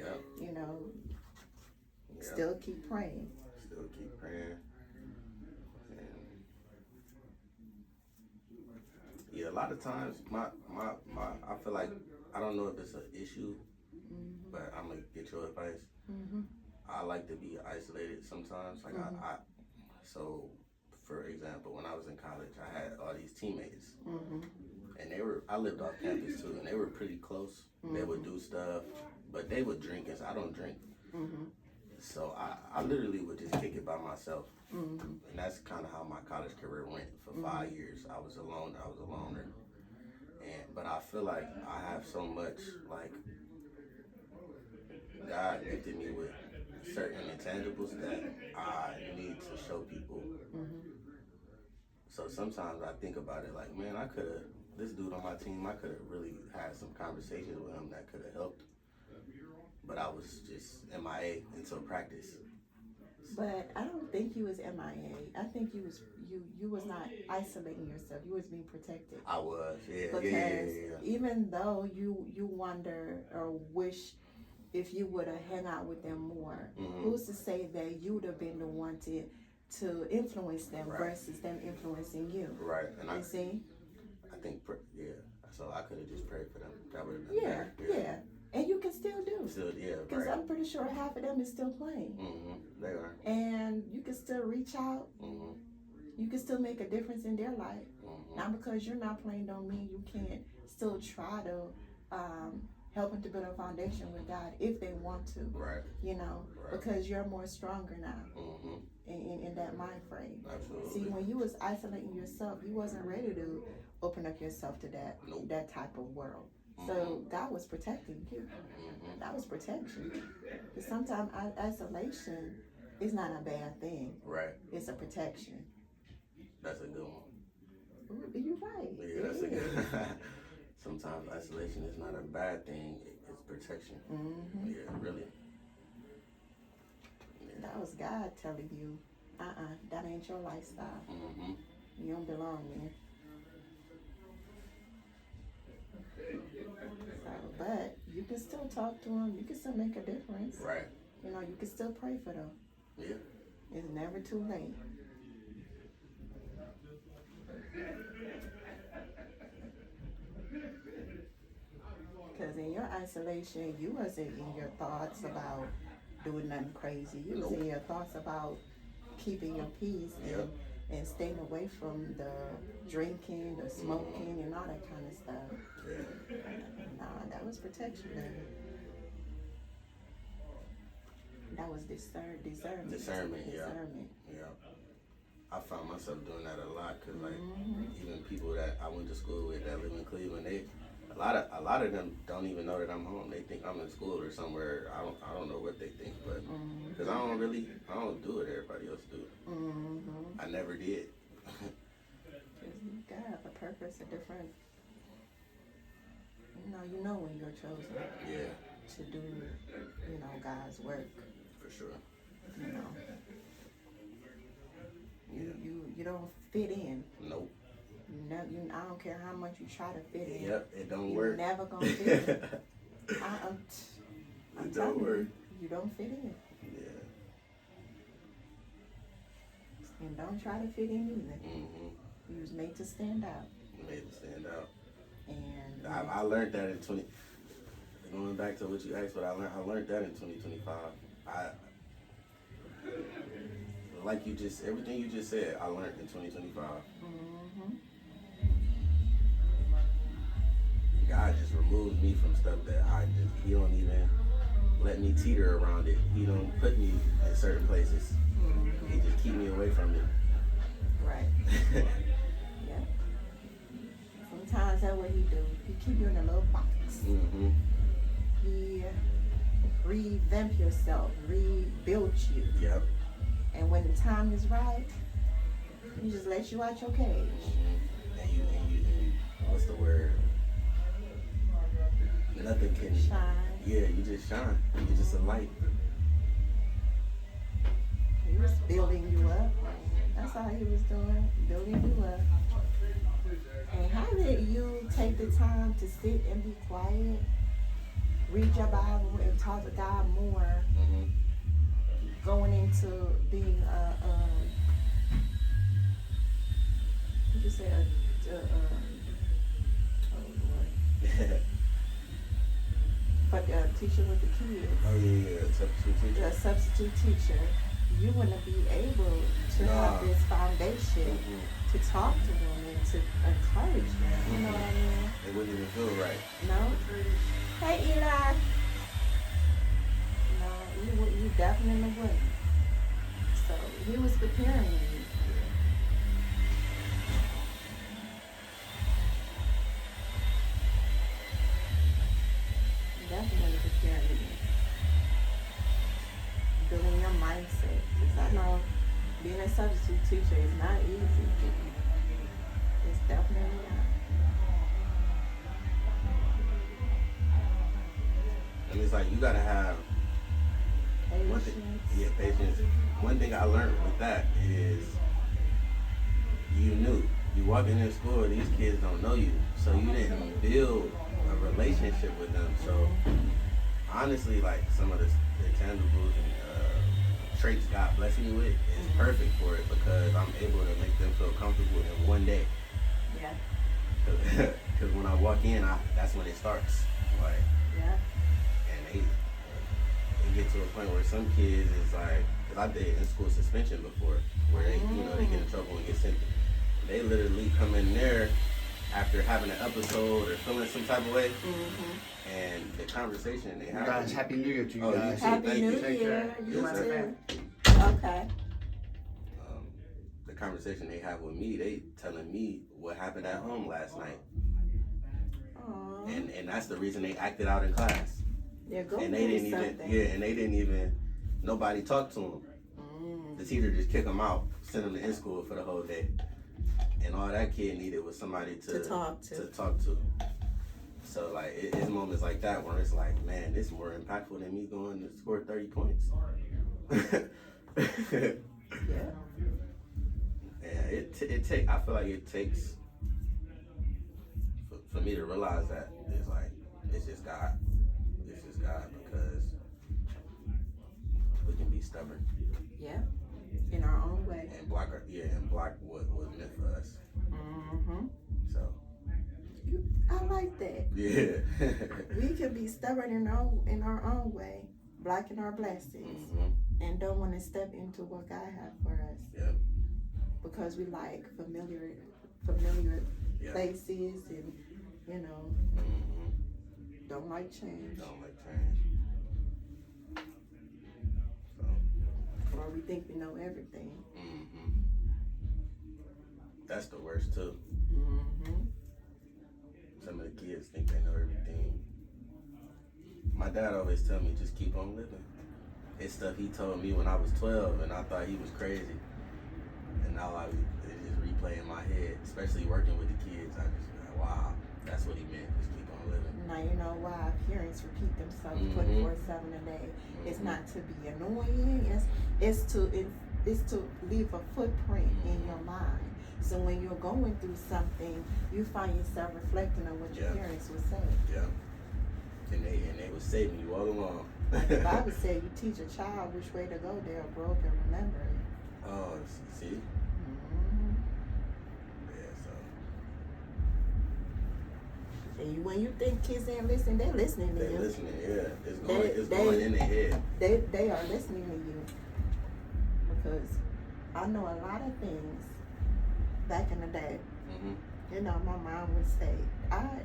Still keep praying. Still keep praying. And a lot of times I feel like, I don't know if it's an issue, but I'm gonna get your advice. I like to be isolated sometimes. Like so for example, when I was in college, I had all these teammates, and I lived off campus too, and they were pretty close. They would do stuff, but they would drink, and I don't drink. So I literally would just kick it by myself, and that's kind of how my college career went for 5 years. I was a loner, but I feel like I have so much, like, God gifted me with certain intangibles that I need to show people. So sometimes I think about it like, man, I could have this dude on my team, I could have really had some conversations with him that could have helped. But I was just MIA until practice. But I don't think you was MIA. I think you was not isolating yourself. You was being protected. I was, yeah. Because even though you wonder or wish if you would have hung out with them more, who's to say that you would have been the one to influence them versus them influencing you? Right. And you see? I think, so I could have just prayed for them. That would have been yeah. And you can still do. Because right. I'm pretty sure half of them is still playing. They are. And you can still reach out. You can still make a difference in their life. Not because you're not playing don't mean you can't still try to help them to build a foundation with God if they want to. Right. You know, because you're more stronger now in that mind frame. Absolutely. See, when you was isolating yourself, you wasn't ready to open up yourself to that type of world. So God was protecting you. That was protection. Because sometimes isolation is not a bad thing. Right. It's a protection. That's a good one. Ooh, you're right. Yeah, that's a good one. Sometimes isolation is not a bad thing. It's protection. Yeah, really. Yeah. That was God telling you, that ain't your lifestyle. You don't belong there. But you can still talk to them. You can still make a difference. Right. You know, you can still pray for them. Yeah. It's never too late. Because in your isolation, you wasn't in your thoughts about doing nothing crazy. You was in your thoughts about keeping your peace and staying away from the drinking, the smoking, and all that kind of stuff. Yeah. Nah, that was protection, baby. That was discernment. Discernment, yeah. I found myself doing that a lot because, like, even people that I went to school with that live in Cleveland, a lot of them don't even know that I'm home. They think I'm in school or somewhere. I don't know what they think, but because I don't do what everybody else do. I never did. You gotta have a purpose, a different. You know when you're chosen. Yeah. To do, God's work. For sure. You don't fit in. Nope. I don't care how much you try to fit in. Yep, it don't work. You're never gonna fit in. It don't work. You don't fit in. Yeah. And don't try to fit in either. You was made to stand out. Made to stand out. And I learned that in going back to what you asked, but I learned that in 2025. Like everything you just said, I learned in 2025. God just removes me from stuff that he don't even let me teeter around it. He don't put me in certain places. He just keep me away from it. Right. Yeah. Sometimes that's what he do. He keep you in a little box. He revamp yourself, rebuild you. Yep. And when the time is right, he just lets you out your cage. And you what's the word? Nothing can shine. Yeah, you just shine. You're just a light. He was building you up. That's all he was doing, building you up. And how did you take the time to sit and be quiet, read your Bible, and talk to God more, going into being what you say, teacher with the kids. Oh yeah, substitute teacher. A substitute teacher. You wouldn't be able to have this foundation to talk to them and to encourage them. You know what I mean? It wouldn't even feel right. No. Hey Eli. No, you definitely wouldn't. So he was preparing you. Definitely preparing you. Building your mindset. Because I know being a substitute teacher is not easy. It's definitely not. And it's like you gotta have patience. One thing I learned with that is you walk in school, these kids don't know you, so you didn't build a relationship with them. So honestly, like some of the intangibles and traits God blessed me with is perfect for it because I'm able to make them feel comfortable in one day. Yeah. Because when I walk in, that's when it starts. Like, yeah. And they get to a point where some kids is like, because I did in-school suspension before, where they, they get in trouble and get sent. They literally come in there after having an episode or feeling some type of way, and the conversation they have. Guys, Happy New Year to you guys. Happy New Year. You too. Okay. The conversation they have with me, they telling me what happened at home last night. Aww. And that's the reason they acted out in class. They're going and they didn't even nobody talked to them. The teacher just kicked them out, sent them to in school for the whole day. And all that kid needed was somebody to talk to. So like it's moments like that where it's like, man, this is more impactful than me going to score 30 points. Yeah. Yeah, I feel like it takes for me to realize that it's just God. It's just God because we can be stubborn. Yeah. In our own way. And block what was meant for us. So. I like that. Yeah. We can be stubborn in our own way, blocking our blessings, and don't want to step into what God has for us. Yeah. Because we like familiar places and don't like change. So. Or we think we know everything. That's the worst too. Some of the kids think they know everything. My dad always tell me, just keep on living. It's stuff he told me when I was 12 and I thought he was crazy. And now it just replay in my head, especially working with the kids. I just like, wow, that's what he meant. Just keep on living. Now you know why parents repeat themselves 24/7 a day. It's not to be annoying. It's to leave a footprint in your mind. So when you're going through something, you find yourself reflecting on what your parents would say. Yeah. And they was saving you all along. Like the Bible said, you teach a child which way to go, they'll grow up and remember it. Oh, see? Yeah, so. And when you think kids ain't listening, they're listening to you. They're listening, yeah. It's going in their head. They are listening to you. Because I know a lot of things back in the day. My mom would say, I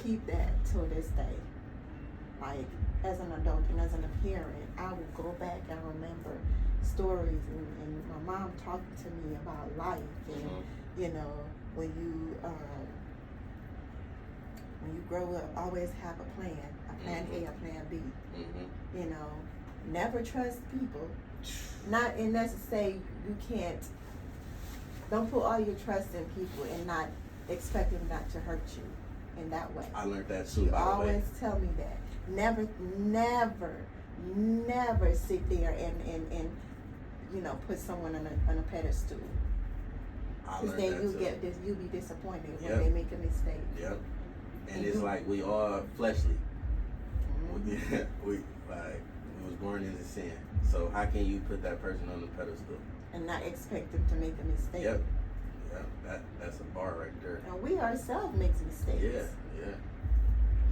keep that till this day. Like, as an adult and as a parent, I would go back and remember stories and my mom talking to me about life and, when you grow up, always have a plan A, a plan B. Never trust people. Not, and that's to say you can't, don't put all your trust in people and not expect them not to hurt you in that way. I learned that too, You by the way. always tell me that. Never sit there and put someone on a pedestal. Because then you'll be disappointed when they make a mistake. Yep. And it's like we all fleshly. We was born into sin. So how can you put that person on the pedestal? And not expect them to make a mistake. Yep. That's a bar right there. And we ourselves make mistakes. Yeah.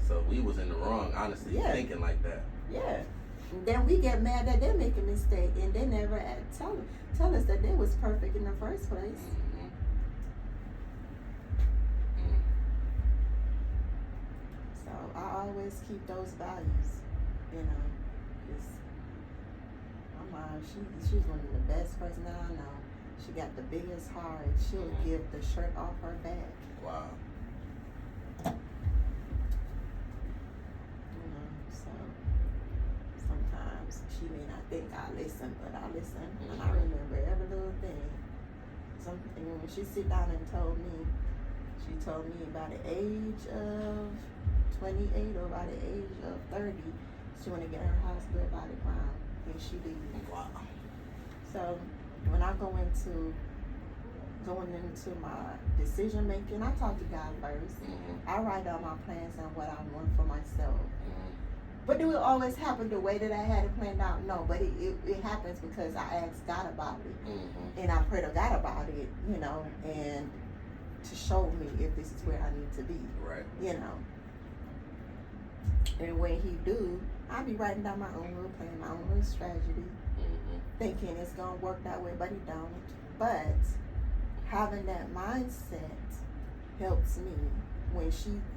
So we was in the wrong, honestly, thinking like that. Yeah. And then we get mad that they make a mistake and they never tell us that they was perfect in the first place. So I always keep those values, because my mom, she's one of the best person that I know. She got the biggest heart. She'll give the shirt off her back. Wow. So sometimes she may not think I listen, but I listen, and I remember every little thing. And when she sit down and told me, she told me by the age of 28 or by the age of 30, she want to get her house built by the ground, and she did. Wow. So when I going into my decision making, I talk to God 1st. I write down my plans and what I want for myself. But do it always happen the way that I had it planned out? No, but it happens because I asked God about it. And I pray to God about it, you know, and to show me if this is where I need to be. Right. You know. And when he do, I be writing down my own little plan, my own little strategy, thinking it's gonna work that way, but it don't. But having that mindset helps me when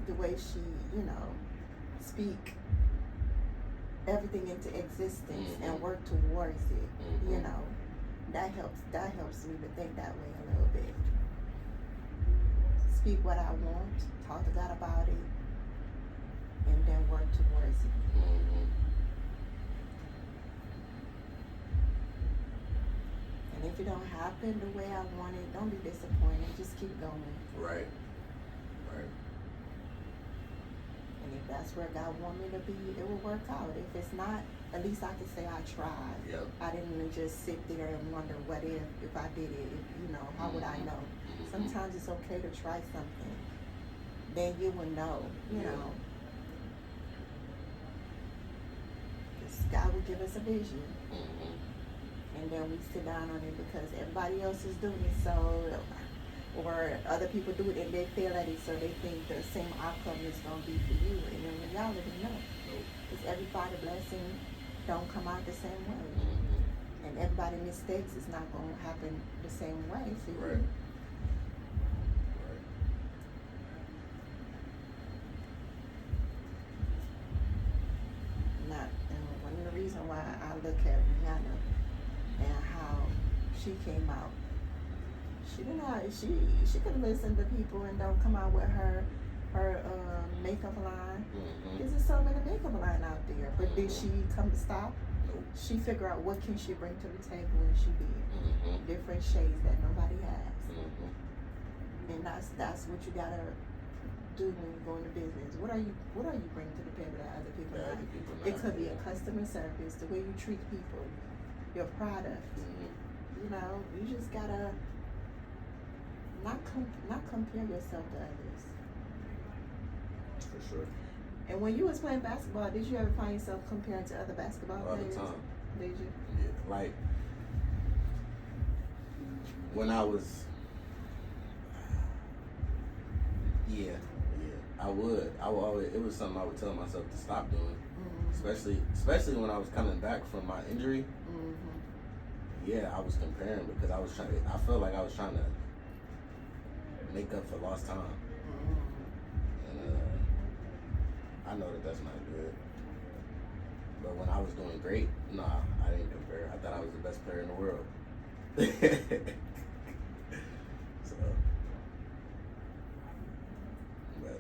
the way she, you know, speak everything into existence and work towards it, you know, that helps me to think that way a little bit. Speak what I want, talk to God about it, and then work towards it. And if it don't happen the way I want it, don't be disappointed. Just keep going. Right. And if that's where God want me to be, it will work out. If it's not, at least I can say I tried. Yep. I didn't just sit there and wonder what if I did it, you know, how would I know? Sometimes it's okay to try something. Then you will know, you know. Because God will give us a vision. And then we sit down on it because everybody else is doing it, so, or other people do it and they fail at it, so they think the same outcome is going to be for you. And in reality, no. Because everybody's blessing don't come out the same way. And everybody's mistakes is not going to happen the same way for you. Right. One of the reasons why I look at Rihanna and how she came out, she didn't have, she could listen to people and don't come out with her makeup line. There's so many makeup line out there, but did she come to stop? She figure out what can she bring to the table, and she did different shades that nobody has. And that's what you gotta do when you go into business. What are you bringing to the table that other people like? It could be a customer service, the way you treat people, your product. You know, you just gotta not compare yourself to others. For sure. And when you was playing basketball, did you ever find yourself comparing to other basketball players? All the time. Did you? Yeah, like when I was, I would always, it was something I would tell myself to stop doing. Especially when I was coming back from my injury. Yeah, I was comparing because I felt like I was trying to make up for lost time. And I know that that's not good. But when I was doing great, nah, I didn't compare. I thought I was the best player in the world. So, but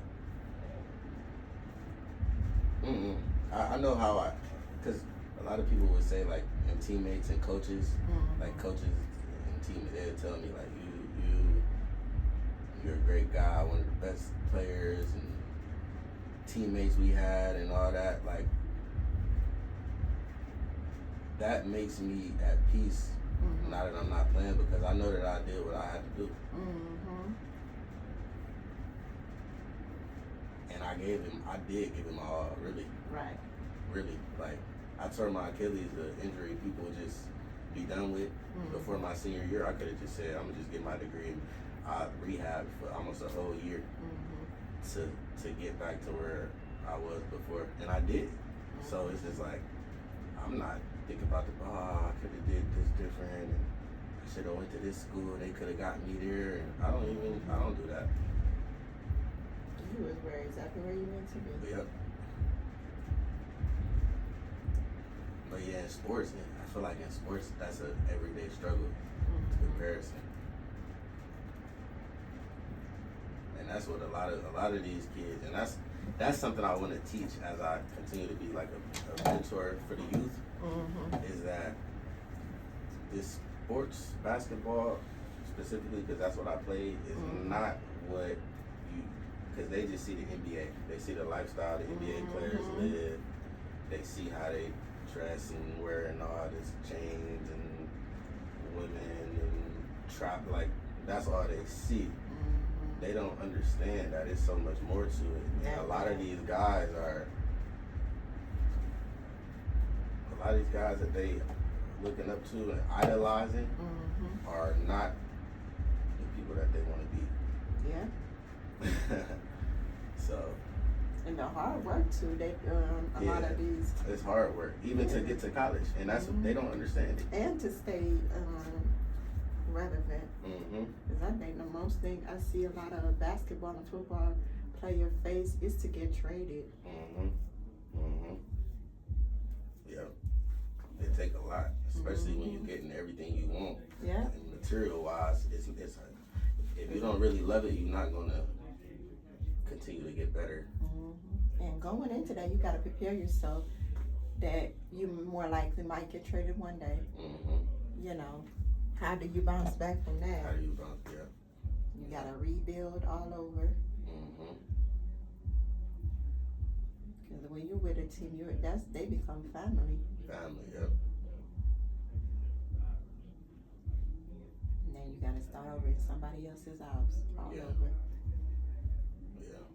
I know how because a lot of people would say like, and teammates and coaches, like coaches and teammates, they'd tell me like, you're a great guy, one of the best players and teammates we had and all that. Like, that makes me at peace now that I'm not playing, because I know that I did what I had to do. And I did give him my all, really. Right. Really. Like, I tore my Achilles, the injury people would just be done with. Before my senior year, I could have just said, I'm going to just get my degree and rehab for almost a whole year to get back to where I was before. And I did. So it's just like, I'm not thinking about I could have did this different, and I should have went to this school, they could have got me there, and I don't do that. You was exactly where you meant to be. Yep. But yeah, in sports, I feel like in sports, that's an everyday struggle, comparison. And that's what a lot of these kids, and that's something I want to teach as I continue to be like a mentor for the youth, is that this sports, basketball specifically, because that's what I played, is not what you because they just see the NBA. They see the lifestyle the NBA players live. They see how they dress and wearing all this chains and women and trap. Like, that's all they see. They don't understand that it's so much more to it. And a lot of these guys that they looking up to and idolizing are not the people that they want to be. Yeah. So. And the hard work too. They a lot of these. It's hard work, even to get to college, and that's what they don't understand it. And to stay relevant. Because I think the most thing I see a lot of basketball and football player face is to get traded. Yeah. It take a lot, especially when you're getting everything you want. Yeah. And material wise, it's if you don't really love it, you're not gonna continue to get better. And going into that, you gotta prepare yourself that you more likely might get traded one day. You know, how do you bounce back from that? How do you bounce? Yeah. You gotta rebuild all over. Because when you're with a team, they become family. Family, yep. And then you gotta start over in somebody else's house all over. Yeah.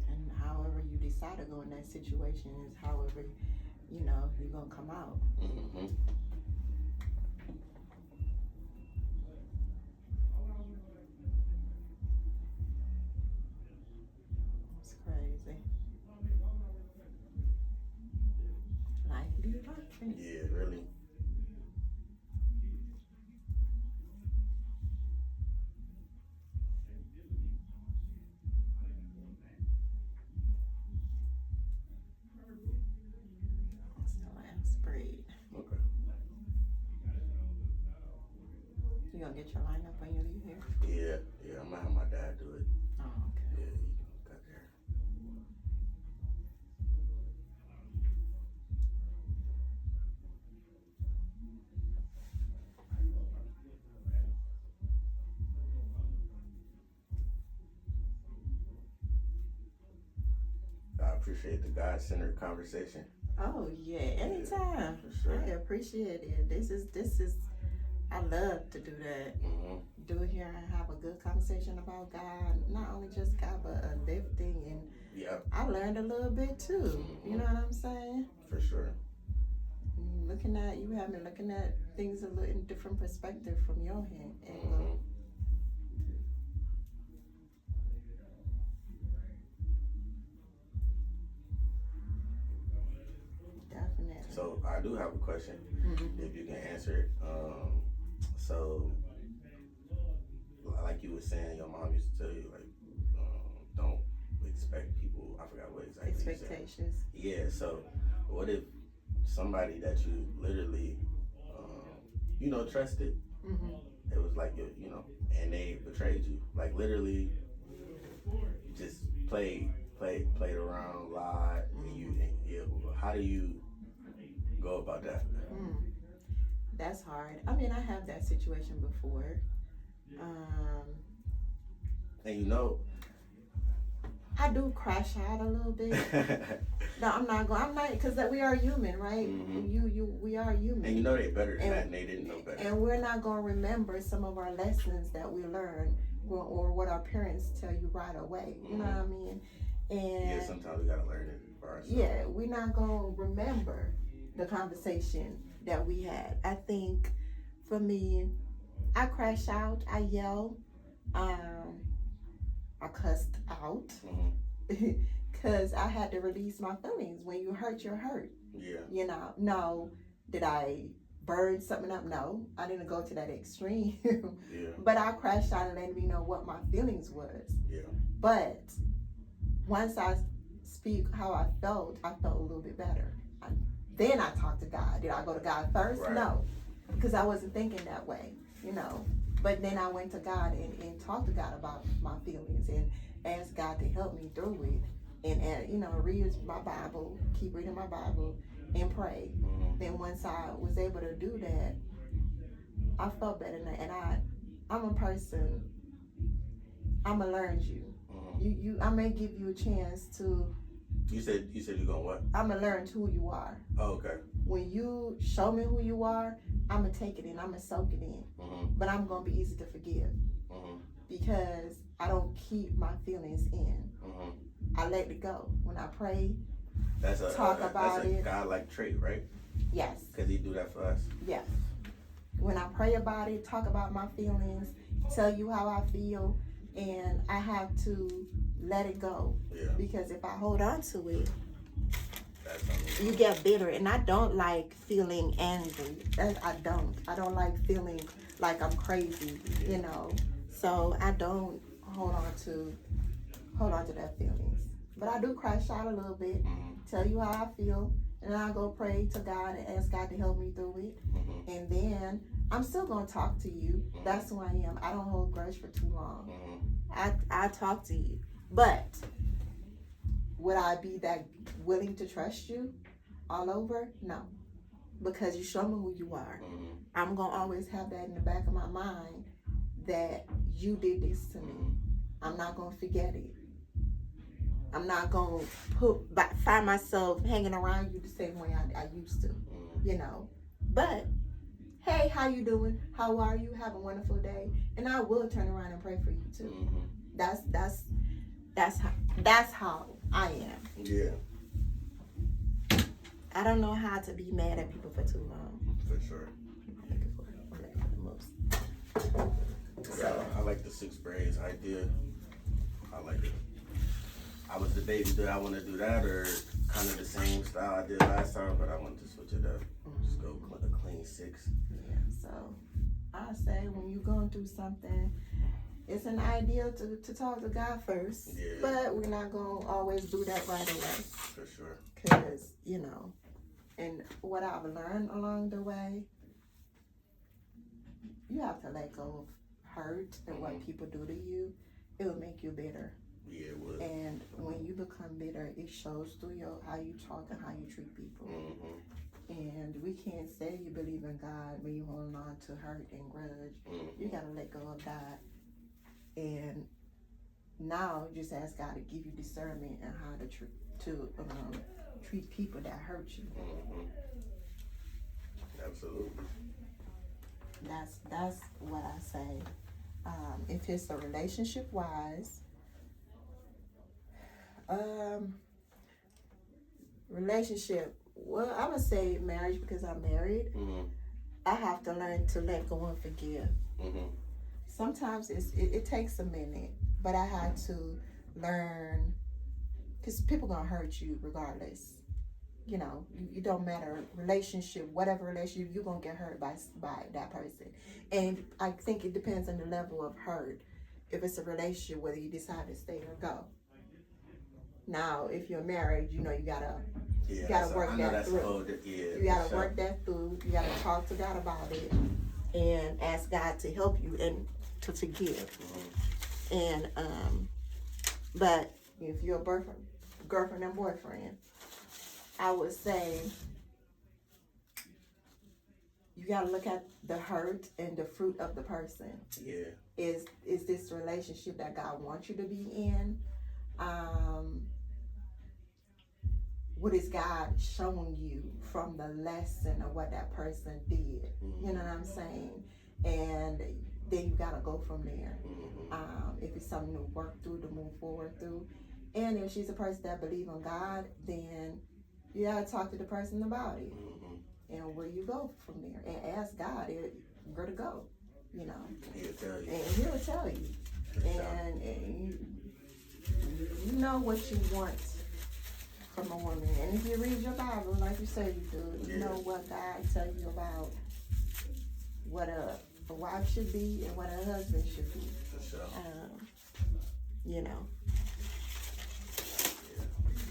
And however you decide to go in that situation is however, you know, you're gonna come out. It's crazy. Life be life. Yeah, really. Okay. You gonna get your lineup when you leave here? Yeah, I'm gonna have my dad do it. Oh, okay. Yeah, he got there. I appreciate the God-centered conversation. Oh yeah, anytime. For sure. I appreciate it. This is. I love to do that. Do it here and have a good conversation about God. Not only just God, but uplifting, and I learned a little bit too. You know what I'm saying? For sure. You have me looking at things a little in different perspective from your angle. Definitely. So I do have a question, if you can answer it. So, like you were saying, your mom used to tell you, like, don't expect people. I forgot what exactly. Expectations. Yeah. So, what if somebody that you literally, trusted, it was like and they betrayed you, like literally, just played around, lied, how do you go about that? That's hard. I mean, I have that situation before. And I do crash out a little bit. No, I'm not, because we are human, right? We are human. And they better than that, and they didn't know better. And we're not going to remember some of our lessons that we learned or what our parents tell you right away. You know what I mean? And sometimes we got to learn it for ourselves. Yeah, we're not going to remember the conversation that we had. I think for me, I crash out, I yell, I cussed out because I had to release my feelings. When you hurt, you're hurt. Yeah. No, did I burn something up? No, I didn't go to that extreme. Yeah. But I crashed out and let me know what my feelings was. Yeah. But once I speak how I felt a little bit better. Then I talked to God. Did I go to God first? Right. No, because I wasn't thinking that way, But then I went to God and talked to God about my feelings and asked God to help me through it. And read my Bible, keep reading my Bible, and pray. Then once I was able to do that, I felt better, and I'm a person. I'ma learn you. I may give you a chance to. You said you're gonna what? I'ma learn who you are. Oh, okay. When you show me who you are, I'ma take it in. I'ma soak it in. But I'm gonna be easy to forgive because I don't keep my feelings in. I let it go. When I pray, that's a God-like trait, right? Yes. Because He do that for us. Yes. When I pray about it, talk about my feelings, tell you how I feel, and I have to let it go. Yeah. Because if I hold on to it, you get bitter. And I don't like feeling angry. I don't like feeling like I'm crazy, you know. So I don't hold on to that feelings. But I do crash out a little bit, tell you how I feel, and then I go pray to God and ask God to help me through it. And then I'm still gonna talk to you. That's who I am. I don't hold grudge for too long. I talk to you. But would I be that willing to trust you all over? No. Because you show me who you are. I'm gonna always have that in the back of my mind that you did this to me. I'm not gonna forget it. I'm not gonna find myself hanging around you the same way I used to, you know. But hey, how you doing? How are you? Have a wonderful day. And I will turn around and pray for you too. That's how I am. Yeah. I don't know how to be mad at people for too long. For sure. I'm looking for the moves. So I like the 6 braids idea. I like it. I was debating, do I want to do that or kind of the same style I did last time, but I wanted to switch it up. Just go a clean 6. Yeah, so I say when you're going through something, it's an idea to talk to God first. Yeah. But we're not going to always do that right away. For sure. Because, you know, and what I've learned along the way, you have to let go of hurt and what people do to you. It will make you bitter. Yeah, it would. And when you become bitter, it shows through how you talk and how you treat people. And we can't say you believe in God when you're holding on to hurt and grudge. You got to let go of that. And now just ask God to give you discernment and how to treat people that hurt you. Absolutely. That's what I say. If it's a relationship wise, relationship. Well, I'm gonna say marriage because I'm married. I have to learn to let go and forgive. Sometimes it takes a minute, but I had to learn because people gonna hurt you regardless. You know, you don't matter relationship, whatever relationship, you're gonna get hurt by that person. And I think it depends on the level of hurt. If it's a relationship, whether you decide to stay or go. Now, if you're married, you know you gotta work that through. You gotta work that through. You gotta talk to God about it and ask God to help you and to forgive. And but if you're a girlfriend and boyfriend, I would say you gotta look at the hurt and the fruit of the person. Yeah. Is this relationship that God wants you to be in? What is God showing you from the lesson of what that person did? You know what I'm saying? And then you gotta go from there. If it's something to work through, to move forward through. And if she's a person that believes in God, then you gotta talk to the person about it. And where you go from there. And ask God where to go. You know. He'll tell you. And He'll tell you. And you know what you want from a woman. And if you read your Bible, like you say you do, you know what God tells you about what a wife should be and what a husband should be. For sure. You know. Yeah.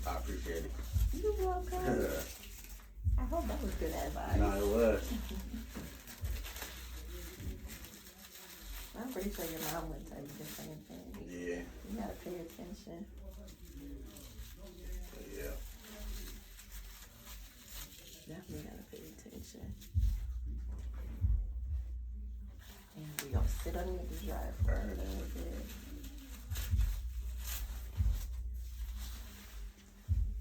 I appreciate it. You're welcome. I hope that was good advice. No, it was. I'm pretty sure your mom would tell you the same thing. Yeah. You gotta pay attention. Yeah. Definitely gotta pay attention. And we gonna sit I need to drive further a bit.